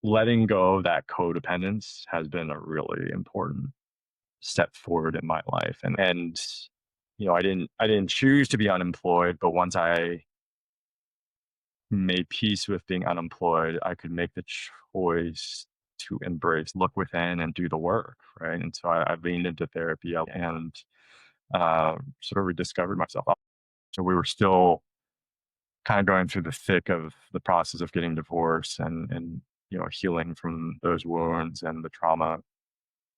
letting go of that codependence has been a really important step forward in my life. And I didn't choose to be unemployed, but once I made peace with being unemployed, I could make the choice to embrace, look within, and do the work, right? And so I leaned into therapy and sort of rediscovered myself. So we were still kind of going through the thick of the process of getting divorced and healing from those wounds and the trauma.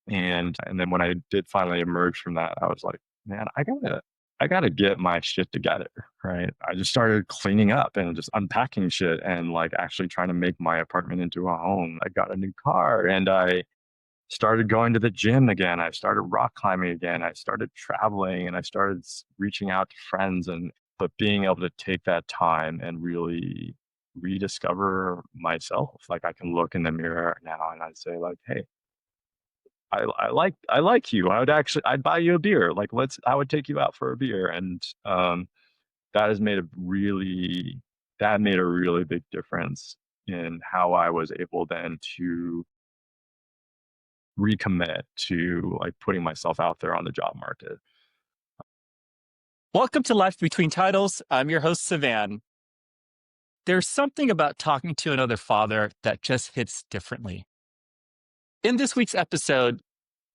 And then when I did finally emerge from that, I was like, man, I gotta get my shit together, right? I just started cleaning up and just unpacking shit and like actually trying to make my apartment into a home. I got a new car and I started going to the gym again. I started rock climbing again. I started traveling and I started reaching out to friends, and but being able to take that time and really rediscover myself. Like I can look in the mirror now and I'd say like, hey, I like you. I'd buy you a beer. Like I would take you out for a beer. And that has made a really big difference in how I was able then to recommit to like putting myself out there on the job market. Welcome to Life Between Titles. I'm your host, Savan. There's something about talking to another father that just hits differently. In this week's episode,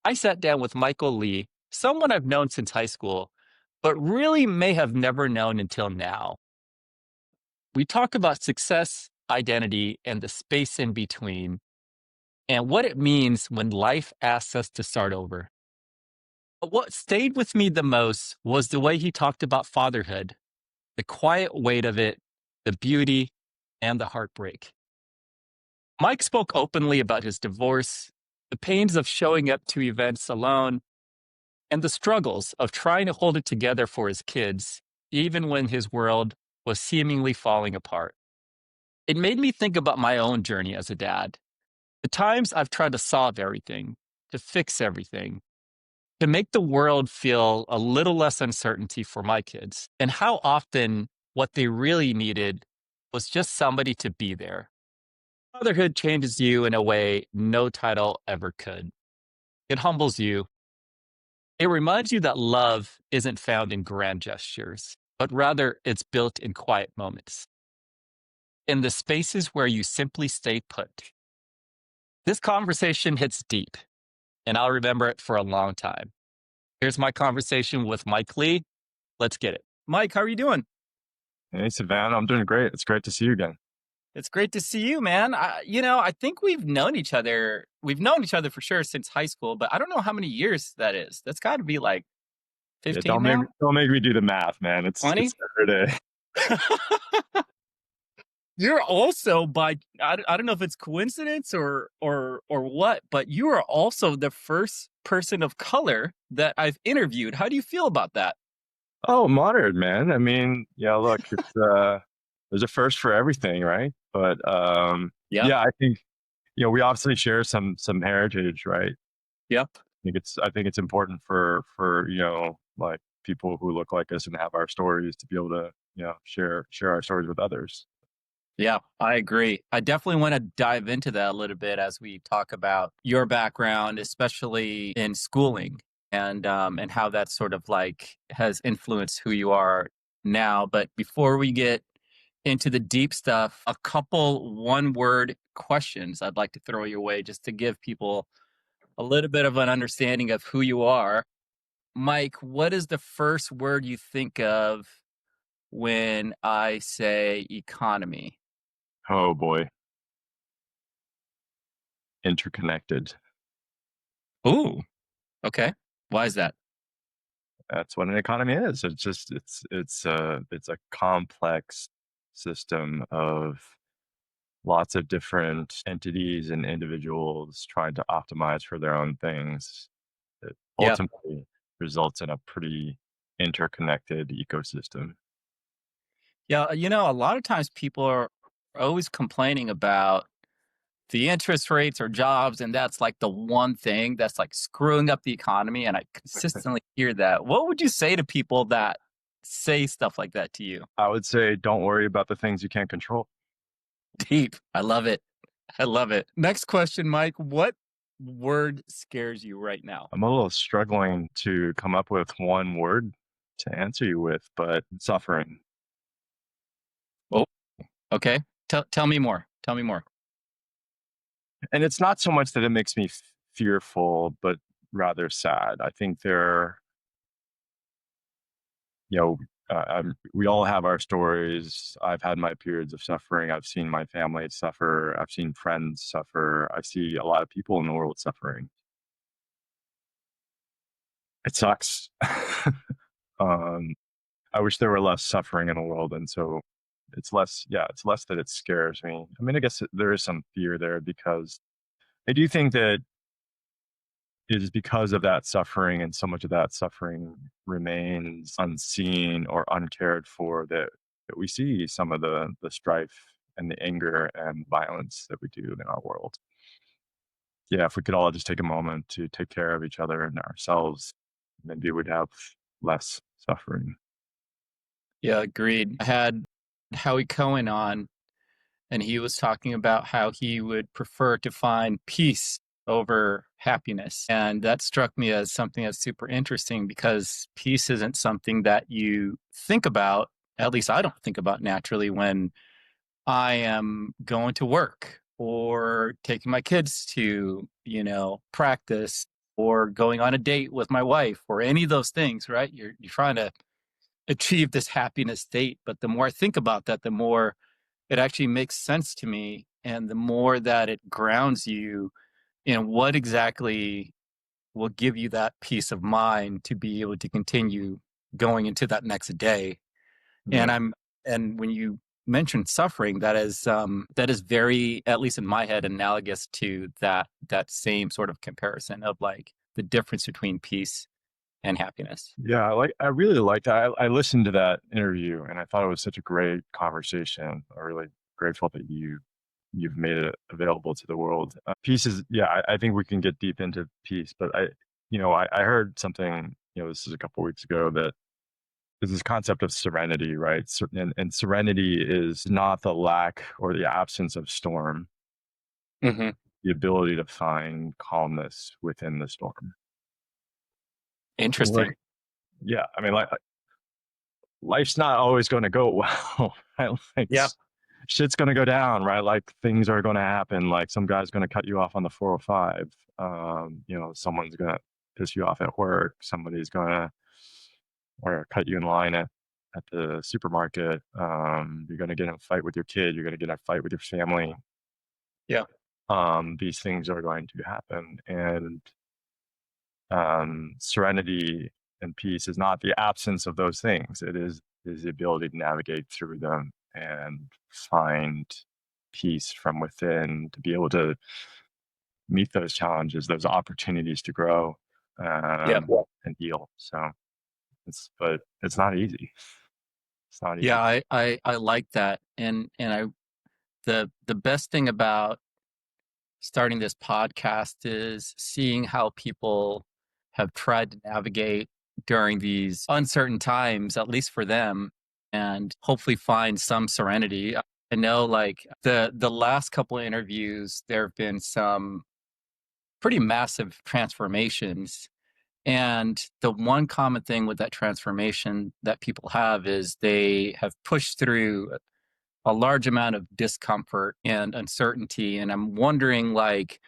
I sat down with Michael Lee, someone I've known since high school, but really may have never known until now. We talk about success, identity, and the space in between, and what it means when life asks us to start over. But what stayed with me the most was the way he talked about fatherhood, the quiet weight of it, the beauty, and the heartbreak. Mike spoke openly about his divorce, the pains of showing up to events alone, and the struggles of trying to hold it together for his kids, even when his world was seemingly falling apart. It made me think about my own journey as a dad. The times I've tried to solve everything, to fix everything, to make the world feel a little less uncertainty for my kids, and how often what they really needed was just somebody to be there. Fatherhood changes you in a way no title ever could. It humbles you. It reminds you that love isn't found in grand gestures, but rather it's built in quiet moments, in the spaces where you simply stay put. This conversation hits deep, and I'll remember it for a long time. Here's my conversation with Mike Lee. Let's get it. Mike, how are you doing? Hey, Savannah, I'm doing great. It's great to see you again. It's great to see you, man. I think we've known each other. We've known each other for sure since high school, but I don't know how many years that is. That's got to be like Yeah, 15 don't make now? don't make me do the math, man. It's 20? Saturday. You're also I don't know if it's coincidence or what, but you are also the first person of color that I've interviewed. How do you feel about that? Oh, I'm honored, man. I mean, yeah, look, there's a first for everything, right? But Yep. yeah, I think we obviously share some heritage, right? Yep. I think it's important for like people who look like us and have our stories to be able to share our stories with others. Yeah, I agree. I definitely want to dive into that a little bit as we talk about your background, especially in schooling, and how that sort of like has influenced who you are now. But before we get into the deep stuff, a couple one-word questions I'd like to throw your way just to give people a little bit of an understanding of who you are. Mike, what is the first word you think of when I say economy? Oh boy, interconnected. Ooh, okay. Why is that? That's what an economy is. It's a complex system of lots of different entities and individuals trying to optimize for their own things. It Yeah. ultimately results in a pretty interconnected ecosystem. Yeah. A lot of times people are always complaining about the interest rates or jobs, and that's like the one thing that's like screwing up the economy. And I consistently hear that. What would you say to people that say stuff like that to you? I would say don't worry about the things you can't control. Deep. I love it. I love it. Next question, Mike. What word scares you right now? I'm a little struggling to come up with one word to answer you with, but suffering. Oh, okay. Tell me more. Tell me more. And it's not so much that it makes me fearful, but rather sad. I think you know, we all have our stories. I've had my periods of suffering. I've seen my family suffer. I've seen friends suffer. I see a lot of people in the world suffering. It sucks. um, I wish there were less suffering in the world, and so it's less. Yeah, it's less that it scares me. I mean, I guess there is some fear there because I do think that it is because of that suffering, and so much of that suffering remains unseen or uncared for, that we see some of the strife and the anger and violence that we do in our world. Yeah, if we could all just take a moment to take care of each other and ourselves, maybe we'd have less suffering. Yeah, agreed. I had Howie Cohen on, and he was talking about how he would prefer to find peace over happiness. And that struck me as something that's super interesting because peace isn't something that you think about. At least I don't think about naturally when I am going to work or taking my kids to, practice or going on a date with my wife or any of those things, right? You're trying to achieve this happiness state. But the more I think about that, the more it actually makes sense to me. And the more that it grounds you in what exactly will give you that peace of mind to be able to continue going into that next day. And Yeah. and when you mentioned suffering, that is very, at least in my head, analogous to that same sort of comparison of like the difference between peace and happiness. Yeah, I really liked that. I listened to that interview and I thought it was such a great conversation. I'm really grateful that you've made it available to the world. Peace is, yeah, I think we can get deep into peace, but I heard something, this is a couple of weeks ago, that there's this concept of serenity, right? And serenity is not the lack or the absence of storm, Hmm. the ability to find calmness within the storm. Like, Interesting. yeah, I mean, like life's not always going to go well, right? Like Yeah. shit's going to go down, right? Like things are going to happen. Like some guy's going to cut you off on the 405. Someone's going to piss you off at work. Somebody's going to or cut you in line at the supermarket. You're going to get in a fight with your kid. You're going to get in a fight with your family. Yeah. These things are going to happen, and serenity and peace is not the absence of those things. It is the ability to navigate through them and find peace from within to be able to meet those challenges, those opportunities to grow Yeah. and heal. So but it's not easy. It's not Yeah. easy. I like that. And the best thing about starting this podcast is seeing how people have tried to navigate during these uncertain times, at least for them, and hopefully find some serenity. I know like the last couple of interviews, there have been some pretty massive transformations. And the one common thing with that transformation that people have is they have pushed through a large amount of discomfort and uncertainty. And I'm wondering, like,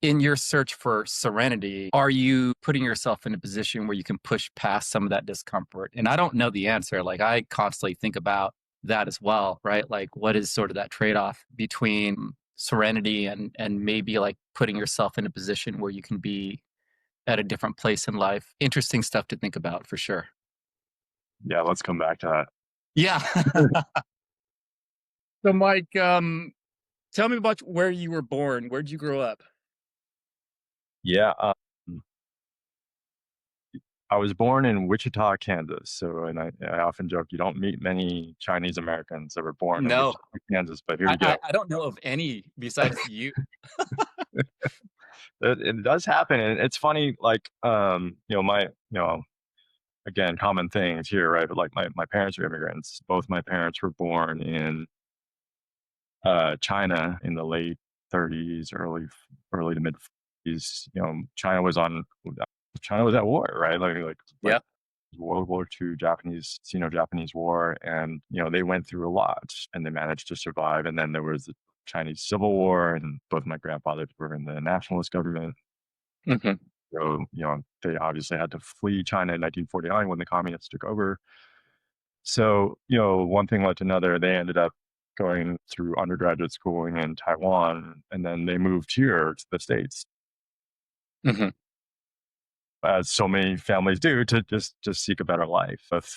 in your search for serenity, are you putting yourself in a position where you can push past some of that discomfort? And I don't know the answer. Like, I constantly think about that as well, right? Like, what is sort of that trade off between serenity and maybe like putting yourself in a position where you can be at a different place in life? Interesting stuff to think about for sure. Yeah, let's come back to Yeah. that. So, Mike, tell me about where you were born. Where'd you grow up? Yeah, I was born in Wichita, Kansas. So, and I often joke you don't meet many Chinese Americans that were born in No, Wichita, Kansas. But here I, you go. I, I don't know of any besides you. It does happen, and it's funny. Like, again, common things here, right? But like my parents are immigrants. Both my parents were born in China in the late 30s, early to mid 40s. China was at war, right? Like Yeah. World War II, Sino-Japanese War, and they went through a lot, and they managed to survive. And then there was the Chinese Civil War, and both my grandfathers were in the nationalist government. Hmm. So they obviously had to flee China in 1949 when the communists took over. So one thing led to another. They ended up going through undergraduate schooling in Taiwan, and then they moved here to the States, Hmm. as so many families do, to just seek a better life. But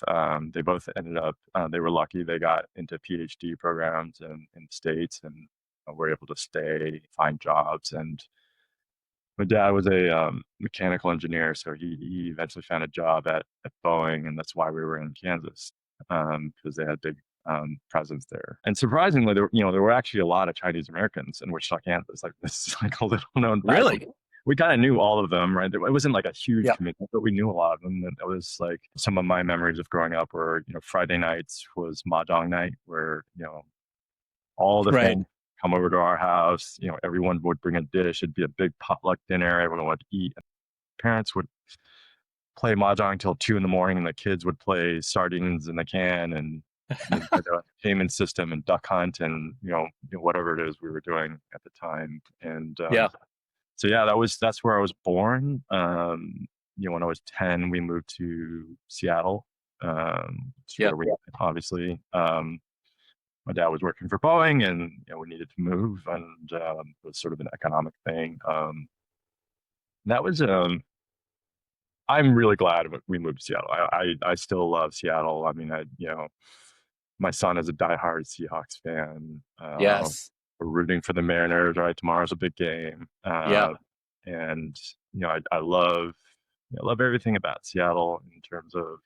they both ended up, they were lucky. They got into PhD programs in the States, and were able to stay, find jobs. And my dad was a mechanical engineer, so he eventually found a job at Boeing, and that's why we were in Kansas, because they had big presence there. And surprisingly, there were actually a lot of Chinese Americans in Wichita, Kansas. Like, this is like a little known fact. Really? We kind of knew all of them, right? It wasn't like a huge Yeah. community, but we knew a lot of them. And it was like some of my memories of growing up were, Friday nights was Mahjong night, where all the Right. families come over to our house. Everyone would bring a dish. It'd be a big potluck dinner. Everyone would eat. Parents would play mahjong until 2 in the morning, and the kids would play sardines in the can and the entertainment system and duck hunt and whatever it is we were doing at the time. And Yeah. so yeah, that's where I was born. When I was 10, we moved to Seattle. It's Yeah. where we obviously. My dad was working for Boeing, and we needed to move, and it was sort of an economic thing. That was I'm really glad we moved to Seattle. I still love Seattle. I mean, my son is a diehard Seahawks fan. Yes. We're rooting for the Mariners. Right, tomorrow's a big game, Yeah. and I love everything about Seattle in terms of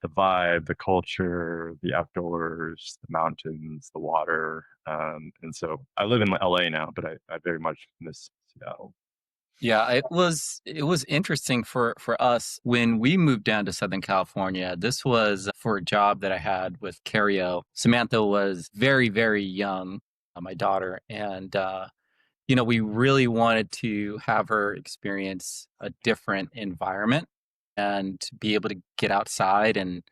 the vibe, the culture, the outdoors, the mountains, the water. And so I live in LA now, but I very much miss Seattle. Yeah, it was interesting for us when we moved down to Southern California. This was for a job that I had with Cario. Samantha was very, very young, my daughter, and we really wanted to have her experience a different environment and be able to get outside and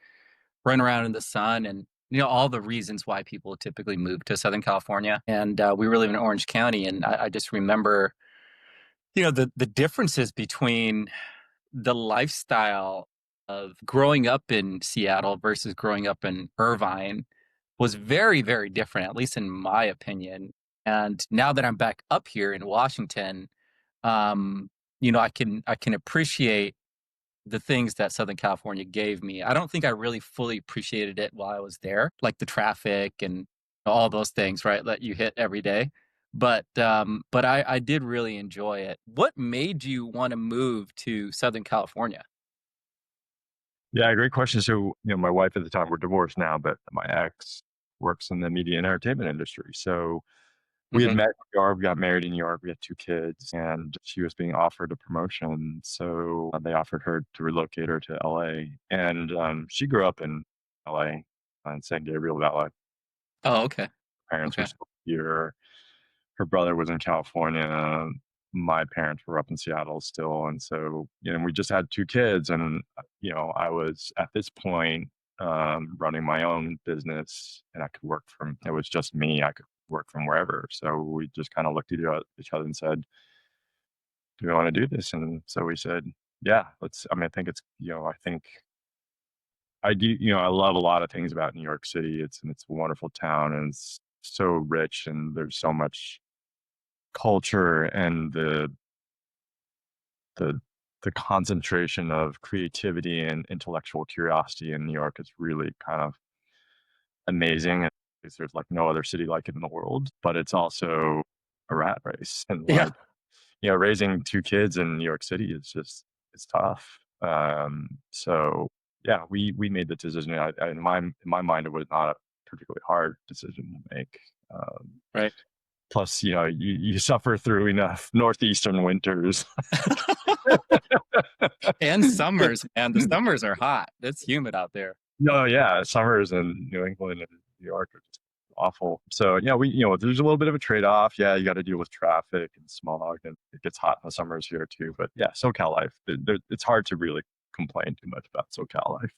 run around in the sun and all the reasons why people typically move to Southern California. And we were living in Orange County, and I just remember the differences between the lifestyle of growing up in Seattle versus growing up in Irvine was very, very different, at least in my opinion. And now that I'm back up here in Washington, I can appreciate the things that Southern California gave me. I don't think I really fully appreciated it while I was there, like the traffic and all those things, right, that you hit every day. But I did really enjoy it. What made you want to move to Southern California? Yeah, great question. So, my wife at the time, we're divorced now, but my ex works in the media and entertainment industry. So we had Hmm. met in New York, we got married in New York, we had 2 kids, and she was being offered a promotion. So they offered her to relocate her to LA. And she grew up in LA, in San Gabriel Valley. Oh, okay. Parents were Okay. still here. Her brother was in California. My parents were up in Seattle still. And so, we just had 2 kids. And, I was at this point running my own business, and it was just me. I could work from wherever. So we just kind of looked at each other and said, do we want to do this? And so we said, yeah, I think I do, I love a lot of things about New York City. It's a wonderful town, and it's so rich, and there's so much culture, and the the concentration of creativity and intellectual curiosity in New York is really kind of amazing. Because there's like no other city like it in the world, but it's also a rat race. And Yeah. like, raising 2 kids in New York City is it's tough. So yeah, we made the decision. In my mind, it was not a particularly hard decision to make. Um, Right. Plus, you suffer through enough northeastern winters. And summers, man. The summers are hot. It's humid out there. No, yeah, summers in New England and New York are just awful. So yeah, there's a little bit of a trade-off. Yeah, you got to deal with traffic and smog, and it gets hot in the summers here too. But yeah, SoCal life, it's hard to really complain too much about SoCal life.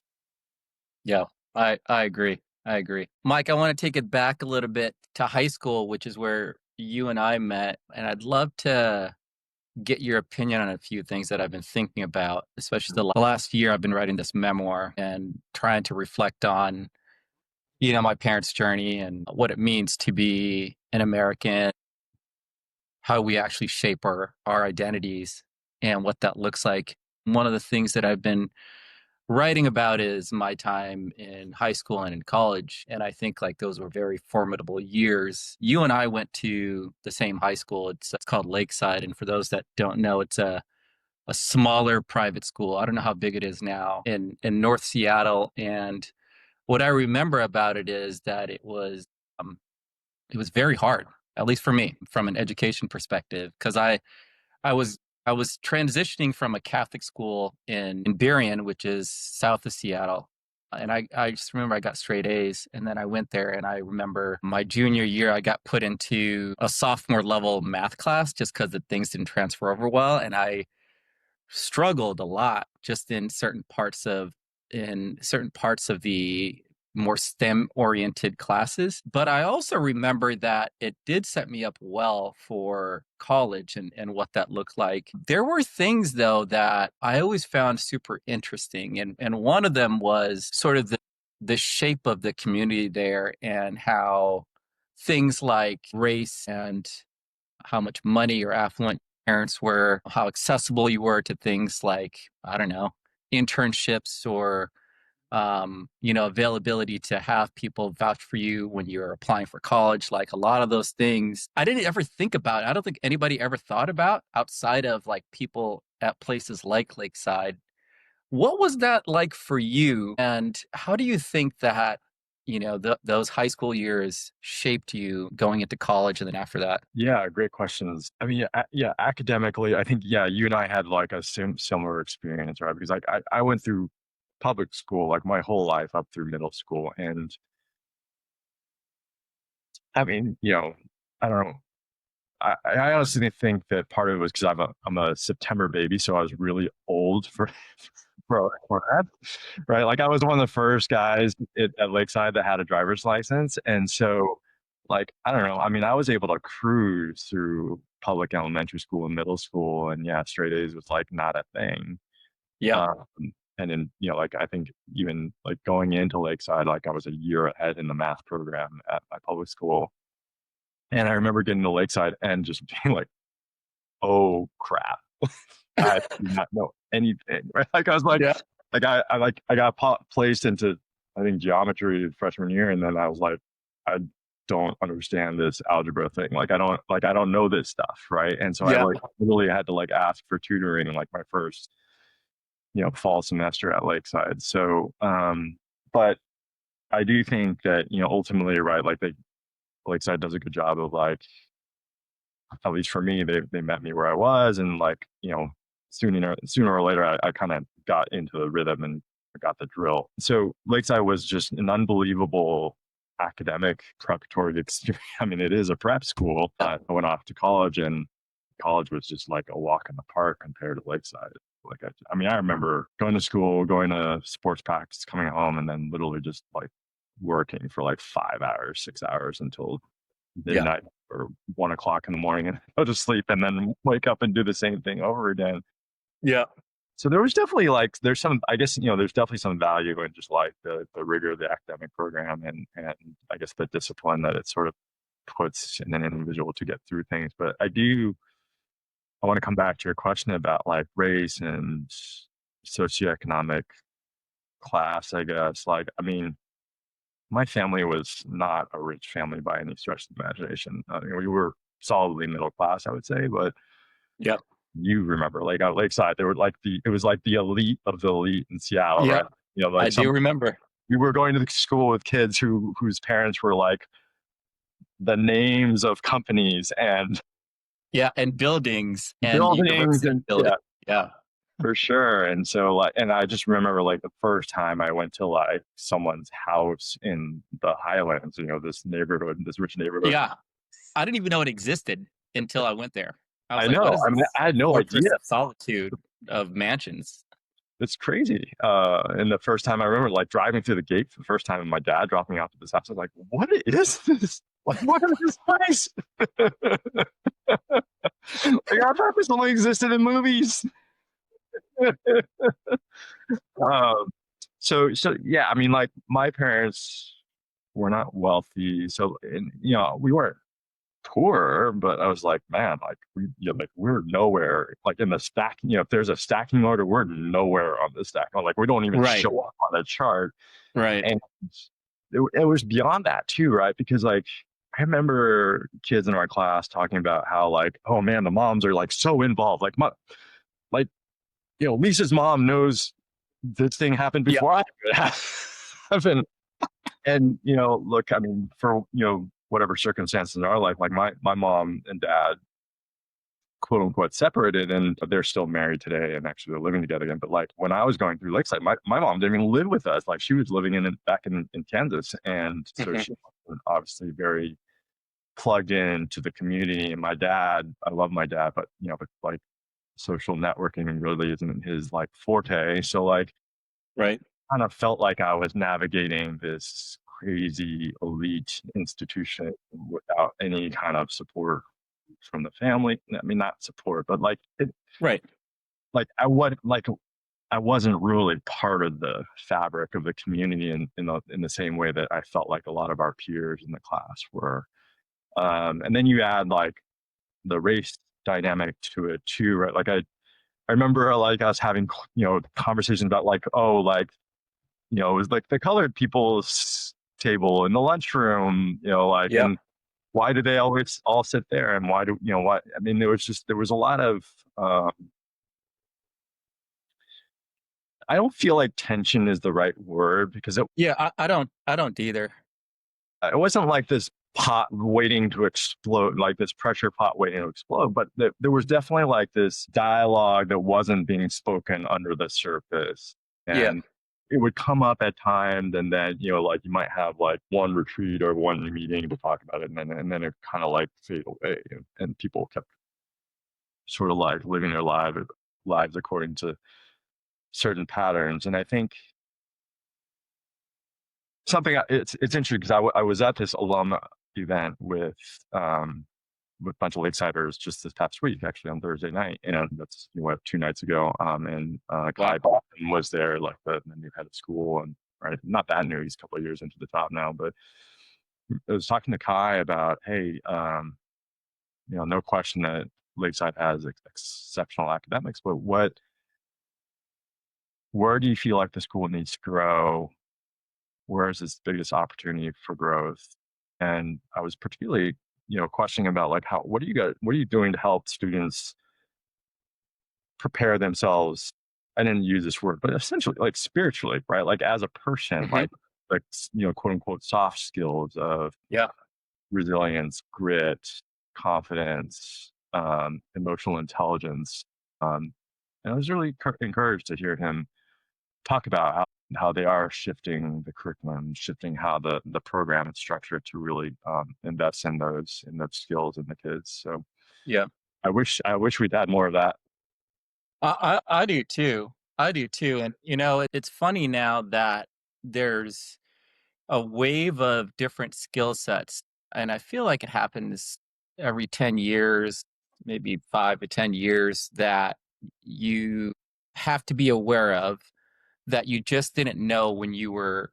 Yeah, I agree. I agree. Mike, I want to take it back a little bit to high school, which is where you and I met. And I'd love to get your opinion on a few things that I've been thinking about, especially the last year. I've been writing this memoir and trying to reflect on, my parents' journey and what it means to be an American, how we actually shape our identities and what that looks like. One of the things that I've been writing about is my time in high school and in college. And I think like those were very formidable years. You and I went to the same high school. It's called Lakeside. And for those that don't know, it's a smaller private school. I don't know how big it is now in North Seattle. And what I remember about it is that um, it was very hard, at least for me, from an education perspective, because I was I was transitioning from a Catholic school in Burien, which is south of Seattle. And I just remember I got straight A's. And then I went there and I remember my junior year, I got put into a sophomore level math class just because the things didn't transfer over well. And I struggled a lot just in certain parts of the more STEM oriented classes. But I also remember that it did set me up well for college and what that looked like. There were things though that I always found super interesting. And one of them was sort of the shape of the community there and how things like race and how much money or affluent parents were, how accessible you were to things like, I don't know, internships or availability to have people vouch for you when you're applying for college. Like a lot of those things, I didn't ever think about. I don't think anybody ever thought about outside of like people at places like Lakeside. What was that like for you? And how do you think that, those high school years shaped you going into college and then after that? Yeah, great questions. I mean, yeah, academically, I think, yeah, you and I had like a similar experience, right? Because like I went through public school like my whole life up through middle school. And I mean, I don't know. I honestly think that part of it was because I'm a September baby, so I was really old for that, right? Like I was one of the first guys at Lakeside that had a driver's license, and so like I don't know. I mean, I was able to cruise through public elementary school and middle school, and yeah, straight A's was like not a thing. Yeah. Um, and then like I think even like going into Lakeside, like I was a year ahead in the math program at my public school. And I remember getting to Lakeside and just being like, "Oh crap, I do not know anything." Right? Like I was Yeah. like I got placed into I think geometry freshman year, and then I was like, I don't understand this algebra thing. Like I don't know this stuff, right? And so I Yeah. like literally had to like ask for tutoring in like my first fall semester at Lakeside. So, but I do think that ultimately, right, like Lakeside does a good job of like at least for me, they met me where I was, and like sooner or later, I kind of got into the rhythm and I got the drill. So Lakeside was just an unbelievable academic preparatory experience. I mean, it is a prep school. I went off to college, and college was just like a walk in the park compared to Lakeside. Like I mean, I remember going to school, going to sports practice, coming home, and then literally just like working for like 5 hours, 6 hours until Yeah. midnight or 1 o'clock in the morning and go to sleep and then wake up and do the same thing over again. Yeah. So there was definitely like there's some I guess there's definitely some value in just like the rigor of the academic program and I guess the discipline that it sort of puts in an individual to get through things. But I want to come back to your question about like race and socioeconomic class, I guess. Like I mean, my family was not a rich family by any stretch of the imagination. We were solidly middle class, I would say, but Yeah. you remember, like at Lakeside, they were like it was like the elite of the elite in Seattle, Yeah. right? I Like do remember. we were going to the school with kids whose parents were like the names of companies and Yeah. And buildings and buildings, university and buildings. yeah, Yeah. For sure. And so like, and I just remember like the first time I went to like someone's house in the Highlands, this neighborhood, this rich neighborhood. Yeah. I didn't even know it existed until I went there. I was I like, what know. is I mean, this I had no idea. fortress of solitude of mansions? It's crazy. And the first time I remember like driving through the gate for the first time and my dad dropping me off at this house, I was like, what is this? Like, what is this place? Like, I thought this only existed in movies. um, so yeah, I mean, like my parents were not wealthy. So, and, we weren't poor, but I was like, man, like like we're nowhere like in the stack. If there's a stacking order, we're nowhere on the stack. Like we don't even Right. show up on a chart. Right. And it was beyond that too, right? Because like I remember kids in our class talking about how like, oh man, the moms are like so involved. Like like Lisa's mom knows this thing happened Yeah. before I could happen. And look, I mean, for whatever circumstances in our life, like my mom and dad, quote unquote, separated, and they're still married today, and actually they're living together again. But like when I was going through Lakeside, my mom didn't even live with us. Like she was living back in Kansas, and so Mhm. she was obviously very plugged into the community. And my dad, I love my dad, but but like social networking really isn't his like forte. So like Right. kind of felt like I was navigating this crazy elite institution without any kind of support from the family. I mean, not support, but like Right. like I wasn't really part of the fabric of the community in the same way that I felt like a lot of our peers in the class were. And then you add like the race dynamic to it too, right? Like I remember like us having conversations about like, oh, like it was like the colored people's table in the lunchroom, like, Yeah. and why do they always all sit there? And why why? I mean, there was a lot of, I don't feel like tension is the right word because Yeah. I don't either. it wasn't like this pot waiting to explode, like this pressure pot waiting to explode, but there was definitely like this dialogue that wasn't being spoken under the surface. Yeah. And it would come up at times, and then like you might have like one retreat or one meeting to talk about it, and then it kind of like fade away, and people kept sort of like living their lives according to certain patterns. And I think it's interesting because I was at this alum event with a bunch of Lakesiders just this past week, actually on Thursday night, and that's 2 nights ago. And Wow. Kai Boston was there, like the new head of school, and right, not that new, he's a couple of years into the top now, but I was talking to Kai about, hey, no question that Lakeside has exceptional academics, but where do you feel like the school needs to grow? Where is its biggest opportunity for growth? And I was particularly, questioning about like what are you doing to help students prepare themselves? I didn't use this word, but essentially like spiritually, right? Like as a person, Hmm. like quote unquote soft skills of Yeah. resilience, grit, confidence, emotional intelligence. And I was really encouraged to hear him talk about how they are shifting the curriculum, shifting how the program is structured to really invest in those skills in the kids. So Yeah. I wish we'd had more of that. I do too. I do too. And it's funny now that there's a wave of different skill sets, and I feel like it happens every 10 years, maybe 5 to 10 years, that you have to be aware of, that you just didn't know when you were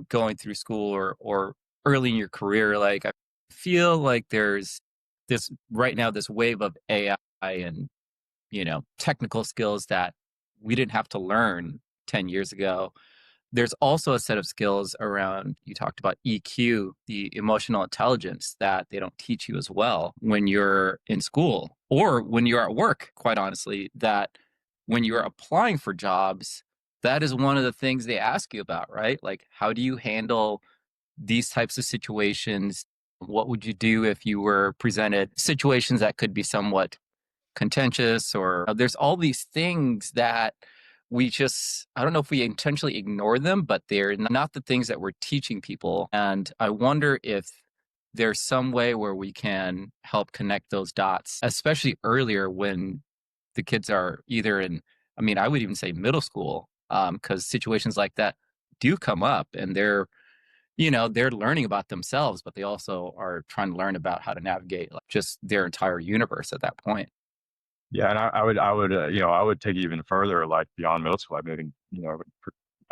going through school or early in your career. Like I feel like there's this right now, this wave of AI and technical skills that we didn't have to learn 10 years ago. There's also a set of skills around, you talked about EQ, the emotional intelligence, that they don't teach you as well when you're in school or when you're at work, quite honestly, that when you're applying for jobs, that is one of the things they ask you about, right? Like, how do you handle these types of situations? What would you do if you were presented situations that could be somewhat contentious, or there's all these things that I don't know if we intentionally ignore them, but they're not the things that we're teaching people. And I wonder if there's some way where we can help connect those dots, especially earlier when the kids are either in, I mean, I would even say middle school, because situations like that do come up, and they're learning about themselves, but they also are trying to learn about how to navigate like just their entire universe at that point. Yeah, and I would take it even further, like beyond middle school. I mean,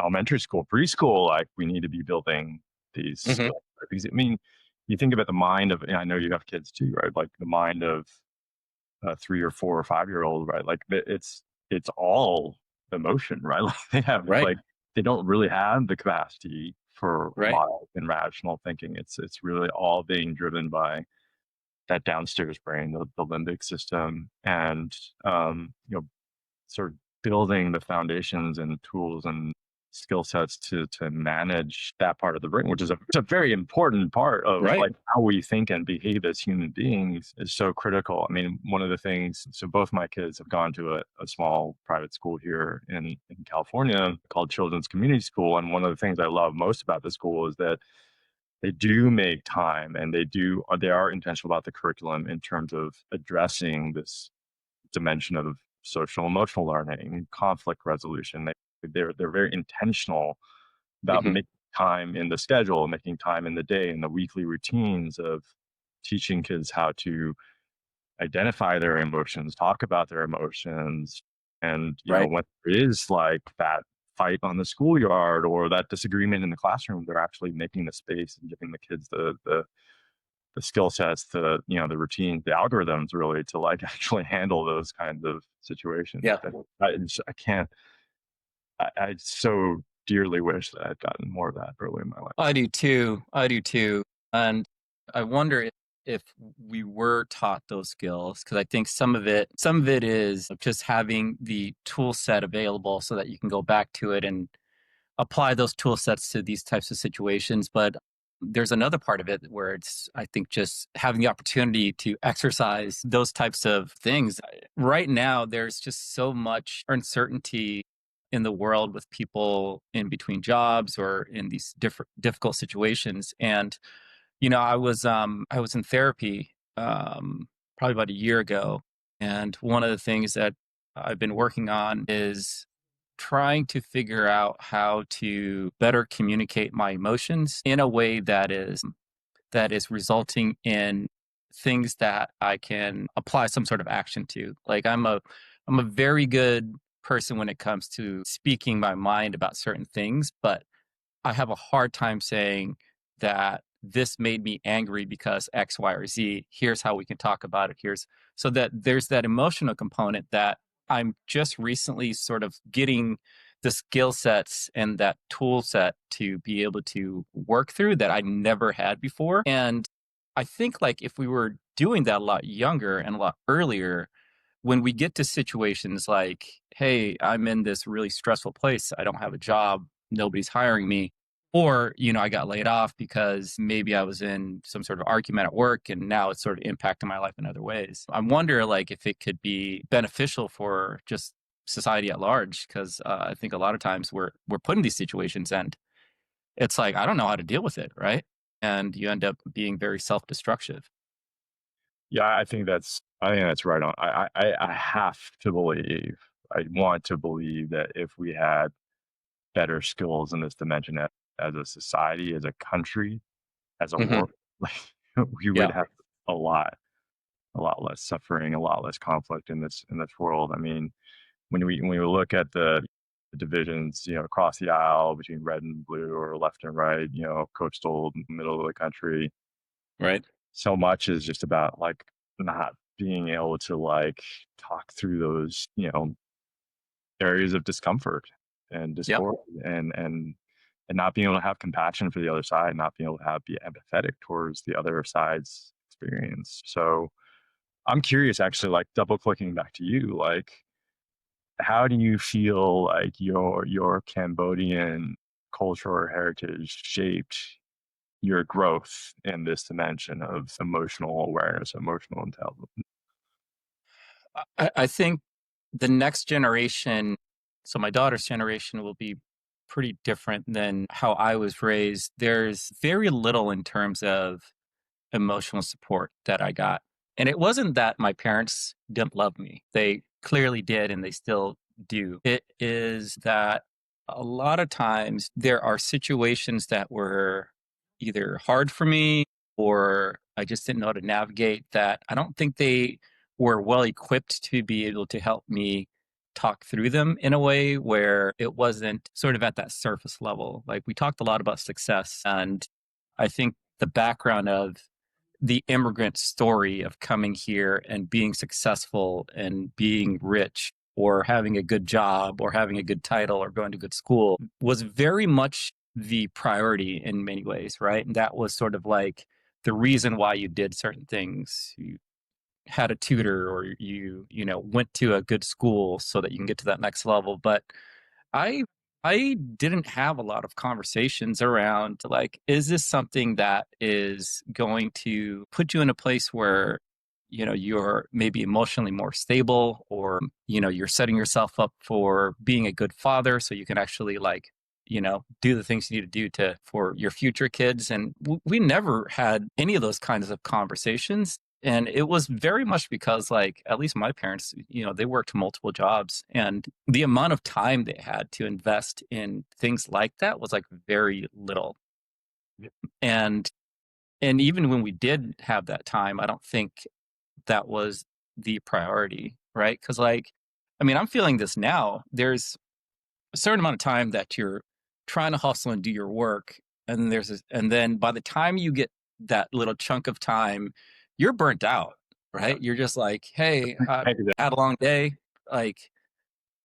elementary school, preschool, like we need to be building these Hmm. skills. Because I mean, you think about the mind of, and I know you have kids too, right? Like the mind of a 3 or 4 or 5 year old, right? Like it's all emotion, right? Like Right. they don't really have the capacity for Right. logic and rational thinking. It's really all being driven by that downstairs brain, the limbic system, and sort of building the foundations and tools and skill sets to manage that part of the brain, which is it's a very important part of Right. like how we think and behave as human beings is so critical. I mean, one of the things, so both my kids have gone to a small private school here in California called Children's Community School. And one of the things I love most about the school is that they do make time and they are intentional about the curriculum in terms of addressing this dimension of social emotional learning, conflict resolution. They're very intentional about Hmm. making time in the schedule, making time in the day, and the weekly routines of teaching kids how to identify their emotions, talk about their emotions, and Right. when there is like that fight on the schoolyard or that disagreement in the classroom, they're actually making the space and giving the kids the skill sets, the routines, the algorithms really to like actually handle those kinds of situations. Yeah. And I can't, I so dearly wish that I'd gotten more of that early in my life. I do too. I do too. And I wonder if we were taught those skills, because I think some of it is just having the tool set available so that you can go back to it and apply those tool sets to these types of situations. But there's another part of it where it's, I think, just having the opportunity to exercise those types of things. Right now, there's just so much uncertainty in the world with people in between jobs or in these different difficult situations. And I was in therapy probably about a year ago, and one of the things that I've been working on is trying to figure out how to better communicate my emotions in a way that is resulting in things that I can apply some sort of action to. Like I'm a very good person when it comes to speaking my mind about certain things, but I have a hard time saying that this made me angry because X, Y, or Z. Here's how we can talk about it. So that there's that emotional component that I'm just recently sort of getting the skill sets and that tool set to be able to work through that I never had before. And I think like if we were doing that a lot younger and a lot earlier, when we get to situations like, hey, I'm in this really stressful place, I don't have a job, nobody's hiring me, or, I got laid off because maybe I was in some sort of argument at work and now it's sort of impacting my life in other ways. I wonder like if it could be beneficial for just society at large, because I think a lot of times we're put in these situations and it's like, I don't know how to deal with it, right? And you end up being very self-destructive. Yeah, I think that's right on. I have to believe, I want to believe that if we had better skills in this dimension as a society, as a country, as a Hmm. world, like we would Yeah. have a lot a lot less suffering, a lot less conflict in this world. I mean, when we look at the divisions, across the aisle between red and blue or left and right, coastal, middle of the country, Right. so much is just about like not being able to like talk through those, areas of discomfort and Yep. discord and not being able to have compassion for the other side, not being able to be empathetic towards the other side's experience. So I'm curious, actually, like double clicking back to you, like how do you feel like your Cambodian culture or heritage shaped your growth in this dimension of emotional awareness, emotional intelligence? I think the next generation, so my daughter's generation, will be pretty different than how I was raised. There's very little in terms of emotional support that I got. And it wasn't that my parents didn't love me. They clearly did, and they still do. It is that a lot of times there are situations that were either hard for me or I just didn't know how to navigate that I don't think they were well equipped to be able to help me talk through them in a way where it wasn't sort of at that surface level. Like we talked a lot about success, and I think the background of the immigrant story of coming here and being successful and being rich or having a good job or having a good title or going to good school was very much the priority in many ways, right? And that was sort of like the reason why you did certain things. You had a tutor or you went to a good school so that you can get to that next level. But I I didn't have a lot of conversations around like, is this something that is going to put you in a place where, you're maybe emotionally more stable, or, you're setting yourself up for being a good father so you can actually like, do the things you need to do to for your future kids. And we never had any of those kinds of conversations. And it was very much because, like, at least my parents, they worked multiple jobs, and the amount of time they had to invest in things like that was like very little. And and even when we did have that time, I don't think that was the priority, right? Because like, I mean, I'm feeling this now. There's a certain amount of time that you're trying to hustle and do your work, and and then by the time you get that little chunk of time, you're burnt out, Yeah. right? You're just like, hey, I Thank you. had a long day. Like,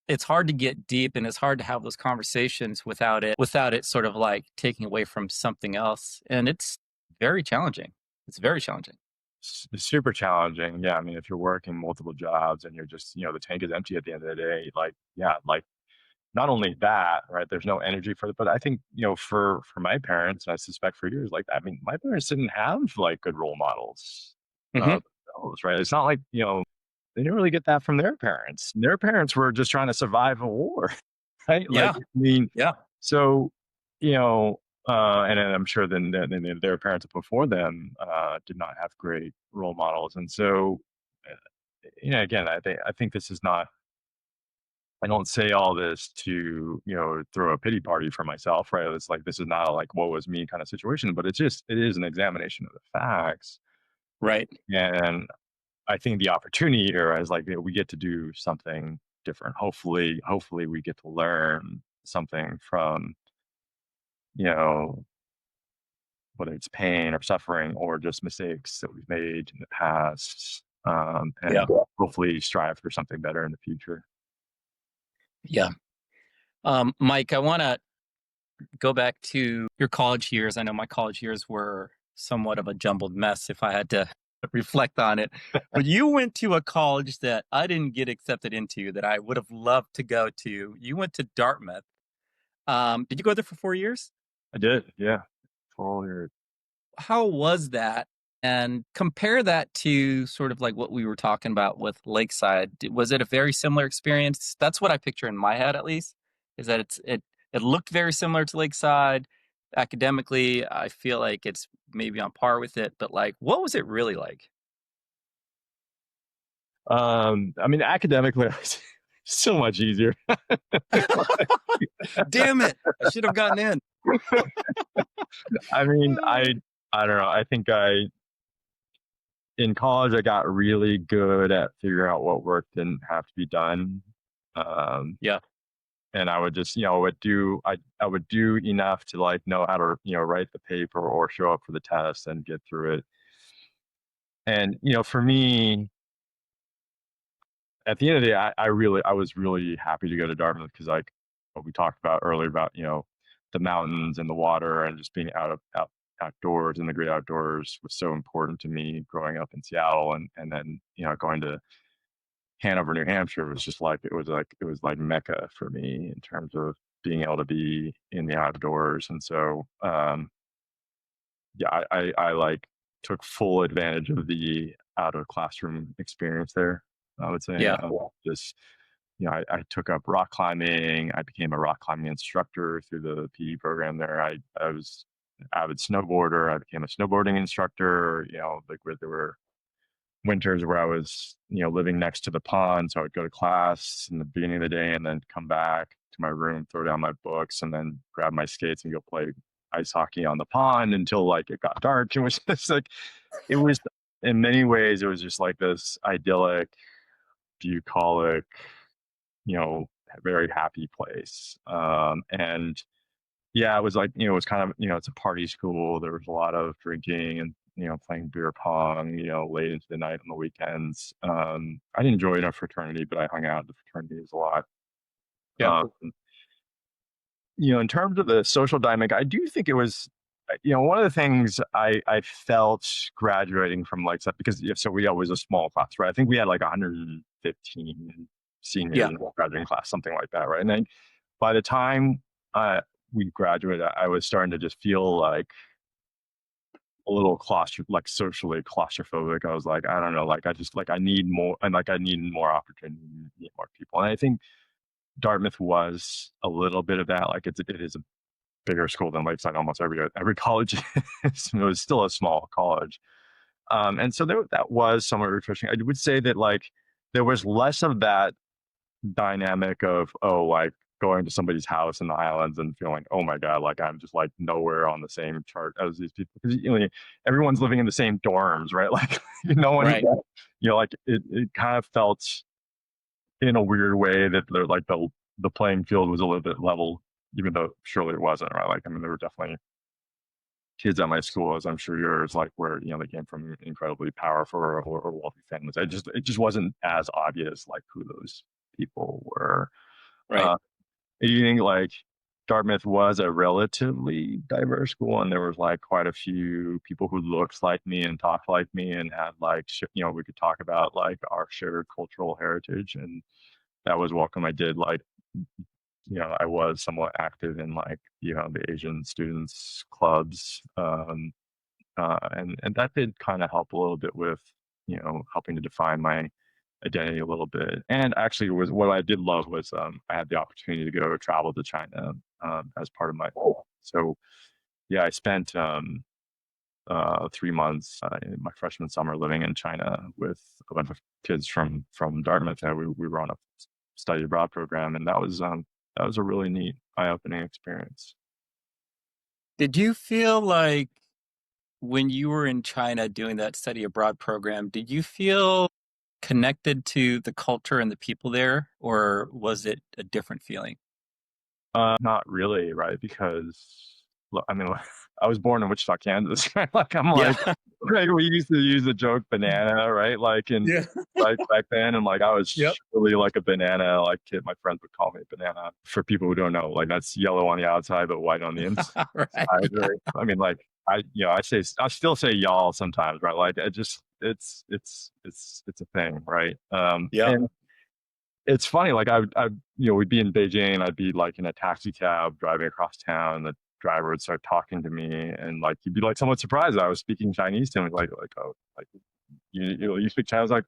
it's hard to get deep, and it's hard to have those conversations without it sort of like taking away from something else, and it's very challenging. It's very challenging. Super challenging. Yeah, I mean, if you're working multiple jobs and you're just, the tank is empty at the end of the day, like, yeah, like not only that, right? There's no energy for it, but I think, for my parents, and I suspect for yours, like, I mean, my parents didn't have like good role models. Hmm. Uh, themselves, right? It's not like, they didn't really get that from their parents. Their parents were just trying to survive a war, right? Like, Yeah. I mean, Yeah. so, and then I'm sure then their parents before them did not have great role models. And so, uh, again, I think this is not, I don't say all this to, throw a pity party for myself, right? It's like, this is not a like, woe was me kind of situation, but it is an examination of the facts. Right. And I think the opportunity here is like, we get to do something different. Hopefully we get to learn something from, you know, whether it's pain or suffering or just mistakes that we've made in the past, Yeah. and hopefully strive for something better in the future. Yeah. Mike, I want to go back to your college years. I know my college years were somewhat of a jumbled mess if I had to reflect on it. But you went to a college that I didn't get accepted into that I would have loved to go to. You went to Dartmouth. Did you go there for 4 years? I did, yeah. For How was that? And compare that to sort of like what we were talking about with Lakeside. Was it a very similar experience? That's what I picture in my head, at least, is that it looked very similar to Lakeside. Academically, I feel like it's maybe on par with it, but like, what was it really like? I mean, academically, it's so much easier. Damn it! I should have gotten in. I mean, I don't know. I think in college I got really good at figuring out what work didn't have to be done. Um, Yeah, and I would just, I would do enough to like know how to, write the paper or show up for the test and get through it. And, for me, at the end of the day, I was really happy to go to Dartmouth because like what we talked about earlier about, the mountains and the water and just being outdoors in the great outdoors was so important to me growing up in Seattle, and then, going to Hanover, New Hampshire was just like it was like Mecca for me in terms of being able to be in the outdoors. And so yeah, I like took full advantage of the out of classroom experience there. I would say. Yeah. Just, I took up rock climbing. I became a rock climbing instructor through the PE program there. I was an avid snowboarder. I became a snowboarding instructor, like where there were winters where I was, living next to the pond. So I would go to class in the beginning of the day and then come back to my room, throw down my books, and then grab my skates and go play ice hockey on the pond until like it got dark. It was just like, it was in many ways, it was just like this idyllic, bucolic, you know, very happy place. And yeah, it was like, it was kind of, it's a party school. There was a lot of drinking and, playing beer pong, late into the night on the weekends. I didn't join a fraternity, but I hung out at the fraternities a lot. Yeah. Um, in terms of the social dynamic, I do think it was, one of the things I felt graduating from like that, because so we always a small class, right? I think we had like 115 seniors Yeah. in the graduating class, something like that, right? And then by the time we graduated, I was starting to just feel like a little like socially claustrophobic. I was like, I don't know, like I just like I need more, and like I need more opportunity, need more people. And I think Dartmouth was a little bit of that. Like it is a bigger school than Lakeside. Almost every college is. It was still a small college, and so that was somewhat refreshing. I would say that like there was less of that dynamic of, like going to somebody's house in the islands and feeling, oh my god, like I'm just like nowhere on the same chart as these people, because everyone's living in the same dorms, right? Like no one, Right. like it kind of felt in a weird way that they're like the playing field was a little bit level, even though surely it wasn't, right? Like, I mean, there were definitely kids at my school, as I'm sure yours, like where, they came from incredibly powerful or wealthy families. It just wasn't as obvious like who those people were. Right. Uh, do you think like Dartmouth was a relatively diverse school, and there was like quite a few people who looked like me and talked like me and had like, we could talk about like our shared cultural heritage, and that was welcome. I did like, I was somewhat active in like, the Asian students clubs. And that did kind of help a little bit with, helping to define my identity a little bit. And actually was what I did love was, I had the opportunity to go travel to China, as part of my, so yeah, I spent, 3 months, in my freshman summer living in China with a bunch of kids from Dartmouth. And we were on a study abroad program, and that was a really neat, eye-opening experience. Did you feel like when you were in China doing that study abroad program, did you feel connected to the culture and the people there, or was it a different feeling? Not really, right? Because I mean, I was born in Wichita, Kansas, right? Like I'm Yeah. like, right, we used to use the joke banana, right? Like in Yeah. like back then, and like I was Yep. really like a banana, like kid. My friends would call me banana. For people who don't know, like that's yellow on the outside but white on the inside. Right. Yeah. Right? I mean, like I still say y'all sometimes, right? Like it just it's a thing, right? Yeah. And it's funny, like we'd be in Beijing, I'd be like in a taxi cab driving across town, and the driver would start talking to me, and like he'd be like somewhat surprised that I was speaking Chinese to him. He's like, oh, like you speak Chinese? I was like,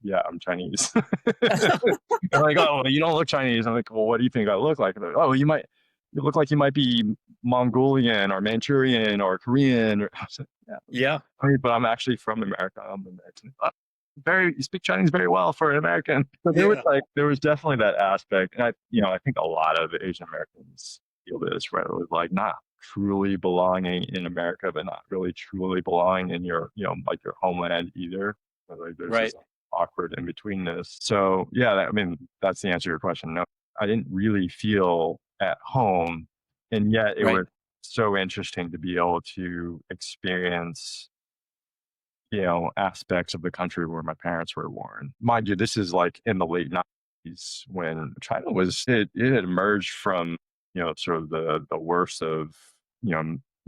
yeah, I'm Chinese. I'm like, oh, well, you don't look Chinese. I'm like, well, what do you think I look like? Like, oh, you look like you might be Mongolian or Manchurian or Korean. Or, I was like, yeah, Yeah. but I'm actually from America. I'm American. You speak Chinese very well for an American. So Yeah. there was definitely that aspect. And I think a lot of Asian Americans feel this, right? It was like not truly belonging in America, but not really truly belonging in your, like your homeland either. So, like there's Right. this awkward in betweenness. So yeah, I mean, that's the answer to your question. No, I didn't really feel at home. And yet it Right. was so interesting to be able to experience, aspects of the country where my parents were born. Mind you, this is like in the late 90s when China it had emerged from, sort of the worst of,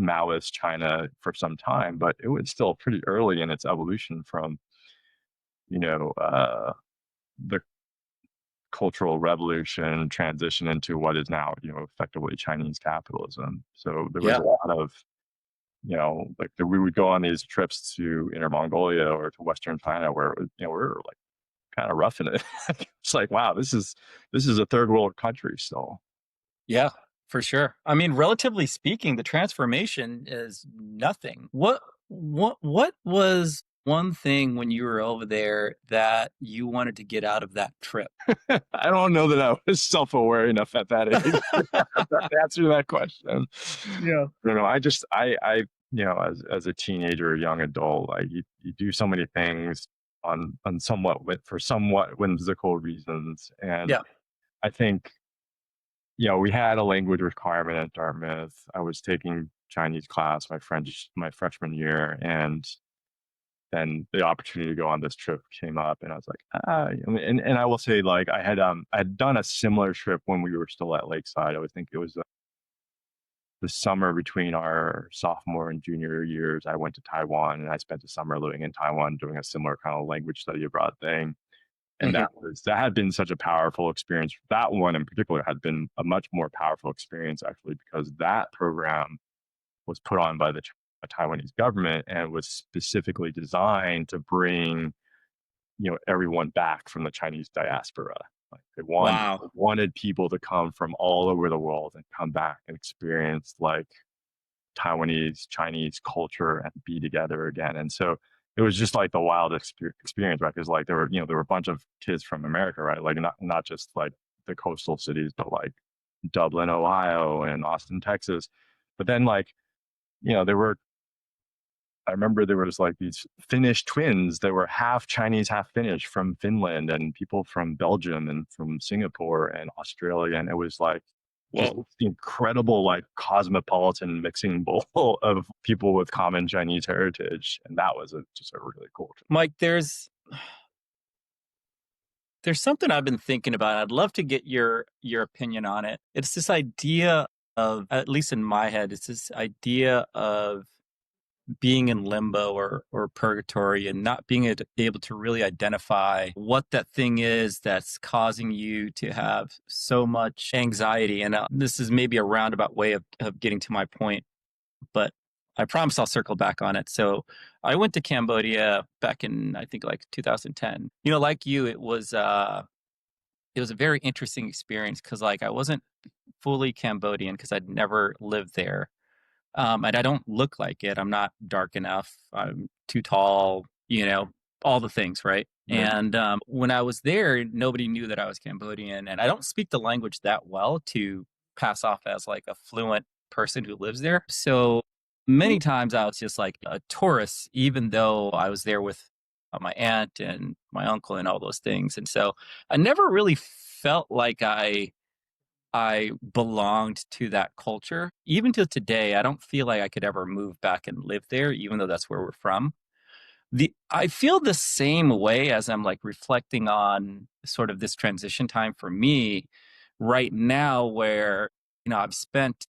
Maoist China for some time, but it was still pretty early in its evolution from, the Cultural Revolution transition into what is now, effectively Chinese capitalism. So there was Yeah. a lot of, like we would go on these trips to Inner Mongolia or to Western China where it was, we were like kind of roughing it. It's like, wow, this is a third world country still. Yeah, for sure. I mean, relatively speaking, the transformation is nothing. What was one thing when you were over there that you wanted to get out of that trip? I don't know that I was self-aware enough at that age to answer that question. Yeah. As a teenager or young adult, like you do so many things on for somewhat whimsical reasons. And Yeah. I think, we had a language requirement at Dartmouth. I was taking Chinese class my freshman year, and then the opportunity to go on this trip came up, and I was like, and I will say, like, I had done a similar trip when we were still at Lakeside. I would think it was the summer between our sophomore and junior years. I went to Taiwan, and I spent the summer living in Taiwan doing a similar kind of language study abroad thing. And Mhm. that had been such a powerful experience. That one in particular had been a much more powerful experience, actually, because that program was put on by the Taiwanese government and was specifically designed to bring, everyone back from the Chinese diaspora. Like Wow. wanted people to come from all over the world and come back and experience like Taiwanese Chinese culture and be together again. And so it was just like the wildest experience, right? Because like there were a bunch of kids from America, right? Like not just like the coastal cities, but like Dublin, Ohio, and Austin, Texas. But then like, there were I remember there was like these Finnish twins that were half Chinese, half Finnish from Finland, and people from Belgium and from Singapore and Australia. And it was like just Whoa. the incredible like cosmopolitan mixing bowl of people with common Chinese heritage. And that was just a really cool trip. Mike, there's something I've been thinking about. I'd love to get your opinion on it. It's this idea of, at least in my head, it's this idea of being in limbo or purgatory and not being able to really identify what that thing is that's causing you to have so much anxiety. And this is maybe a roundabout way of getting to my point, but I promise I'll circle back on it. So I went to Cambodia back in, I think, like 2010. Like you, it was a very interesting experience because like I wasn't fully Cambodian because I'd never lived there. And I don't look like it. I'm not dark enough. I'm too tall, all the things, right? Right. And when I was there, nobody knew that I was Cambodian. And I don't speak the language that well to pass off as like a fluent person who lives there. So many times I was just like a tourist, even though I was there with my aunt and my uncle and all those things. And so I never really felt like I belonged to that culture. Even to today, I don't feel like I could ever move back and live there, even though that's where we're from. I feel the same way as I'm like reflecting on sort of this transition time for me right now, where I've spent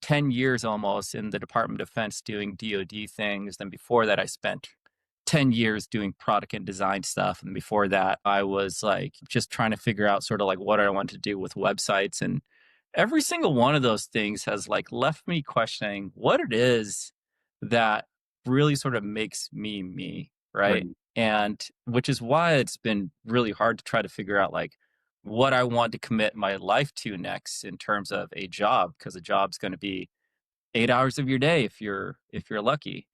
10 years almost in the Department of Defense doing DoD things. Then before that, I spent 10 years doing product and design stuff. And before that, I was like just trying to figure out sort of like what I want to do with websites. And every single one of those things has like left me questioning what it is that really sort of makes me me, Right. right? And which is why it's been really hard to try to figure out like what I want to commit my life to next in terms of a job, because a job's going to be 8 hours of your day if you're lucky.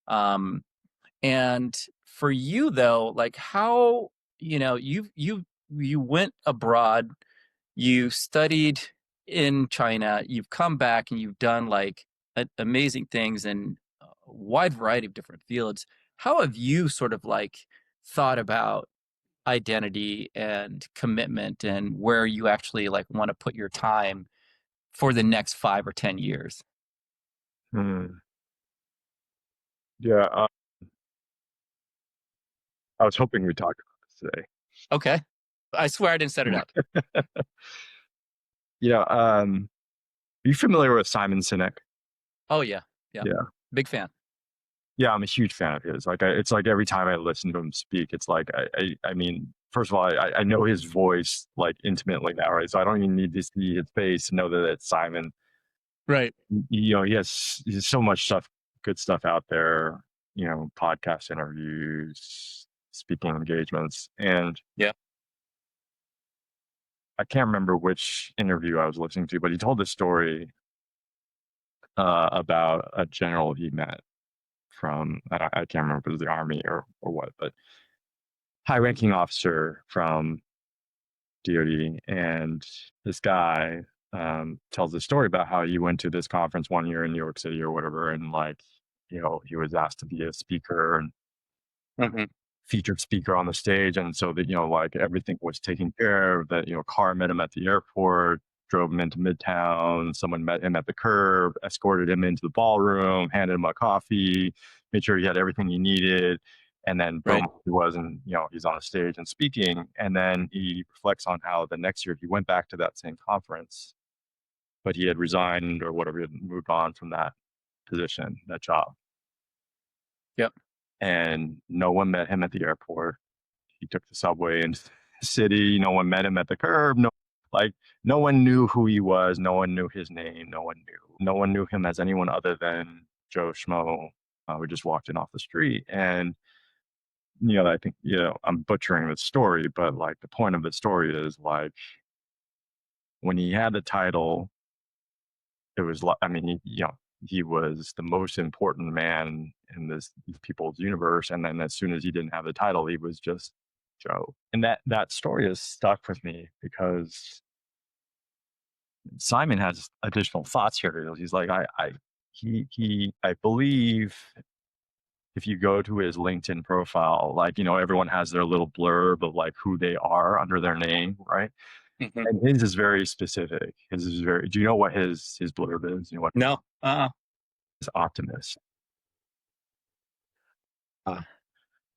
Um, and for you though, like how, you went abroad, you studied in China, you've come back and you've done like amazing things in a wide variety of different fields. How have you sort of like thought about identity and commitment and where you actually like want to put your time for the next 5 or 10 years? Hmm. Yeah. I was hoping we'd talk about this Okay. I swear I didn't set it up. today. Are you familiar with Simon Sinek? Oh yeah. Yeah. Yeah. Big fan. Yeah, I'm a huge fan of his. Like, it's like every time I listen to him speak, it's like I mean, first of all, I know his voice like intimately now, right? So I don't even need to see his face to know that it's Simon. Right. He has so much stuff, good stuff out there. Podcast interviews, speaking engagements. And Yeah. I can't remember which interview I was listening to, but he told this story about a general he met from, I can't remember if it was the army or what, but high ranking officer from DoD. And this guy tells a story about how he went to this conference one year in New York City or whatever. And like, he was asked to be a speaker and Mm-hmm. featured speaker on the stage. And so that, like everything was taken care of, that, car met him at the airport, drove him into Midtown. Someone met him at the curb, escorted him into the ballroom, handed him a coffee, made sure he had everything he needed. And then boom, Right. he was, and he's on a stage and speaking. And then he reflects on how the next year he went back to that same conference, but he had resigned or whatever, he had moved on from that position, that job. Yep. And no one met him at the airport. He took the subway into the city. No one met him at the curb. No one knew who he was. No one knew his name. No one knew. No one knew him as anyone other than Joe Schmo, who just walked in off the street. And I think I'm butchering the story, but like the point of the story is like when he had the title, it was like, I mean, he was the most important man in these people's universe. And then as soon as he didn't have the title, he was just Joe. And that story has stuck with me because Simon has additional thoughts here. He's like, I believe if you go to his LinkedIn profile, like, everyone has their little blurb of like who they are under their name, right? Mm-hmm. And his is very specific. His is very, do you know what his blurb is? You know what? No. His optimist. Uh,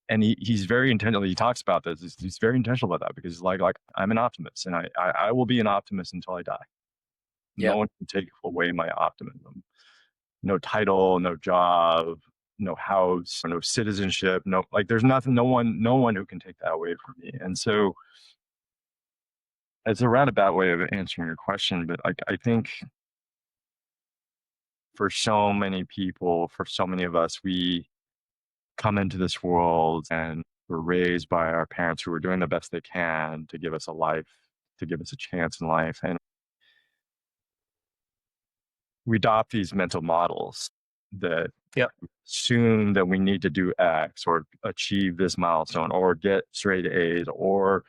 And he's very intentional. He talks about this. He's very intentional about that because he's like I'm an optimist, and I will be an optimist until I die. No yeah. one can take away my optimism. No title, no job, no house, no citizenship, no, like there's nothing, no one who can take that away from me. And so it's a roundabout way of answering your question, but like I think for so many people, for so many of us, we come into this world and we're raised by our parents who are doing the best they can to give us a life, to give us a chance in life. And we adopt these mental models that Yep. assume that we need to do X or achieve this milestone or get straight A's or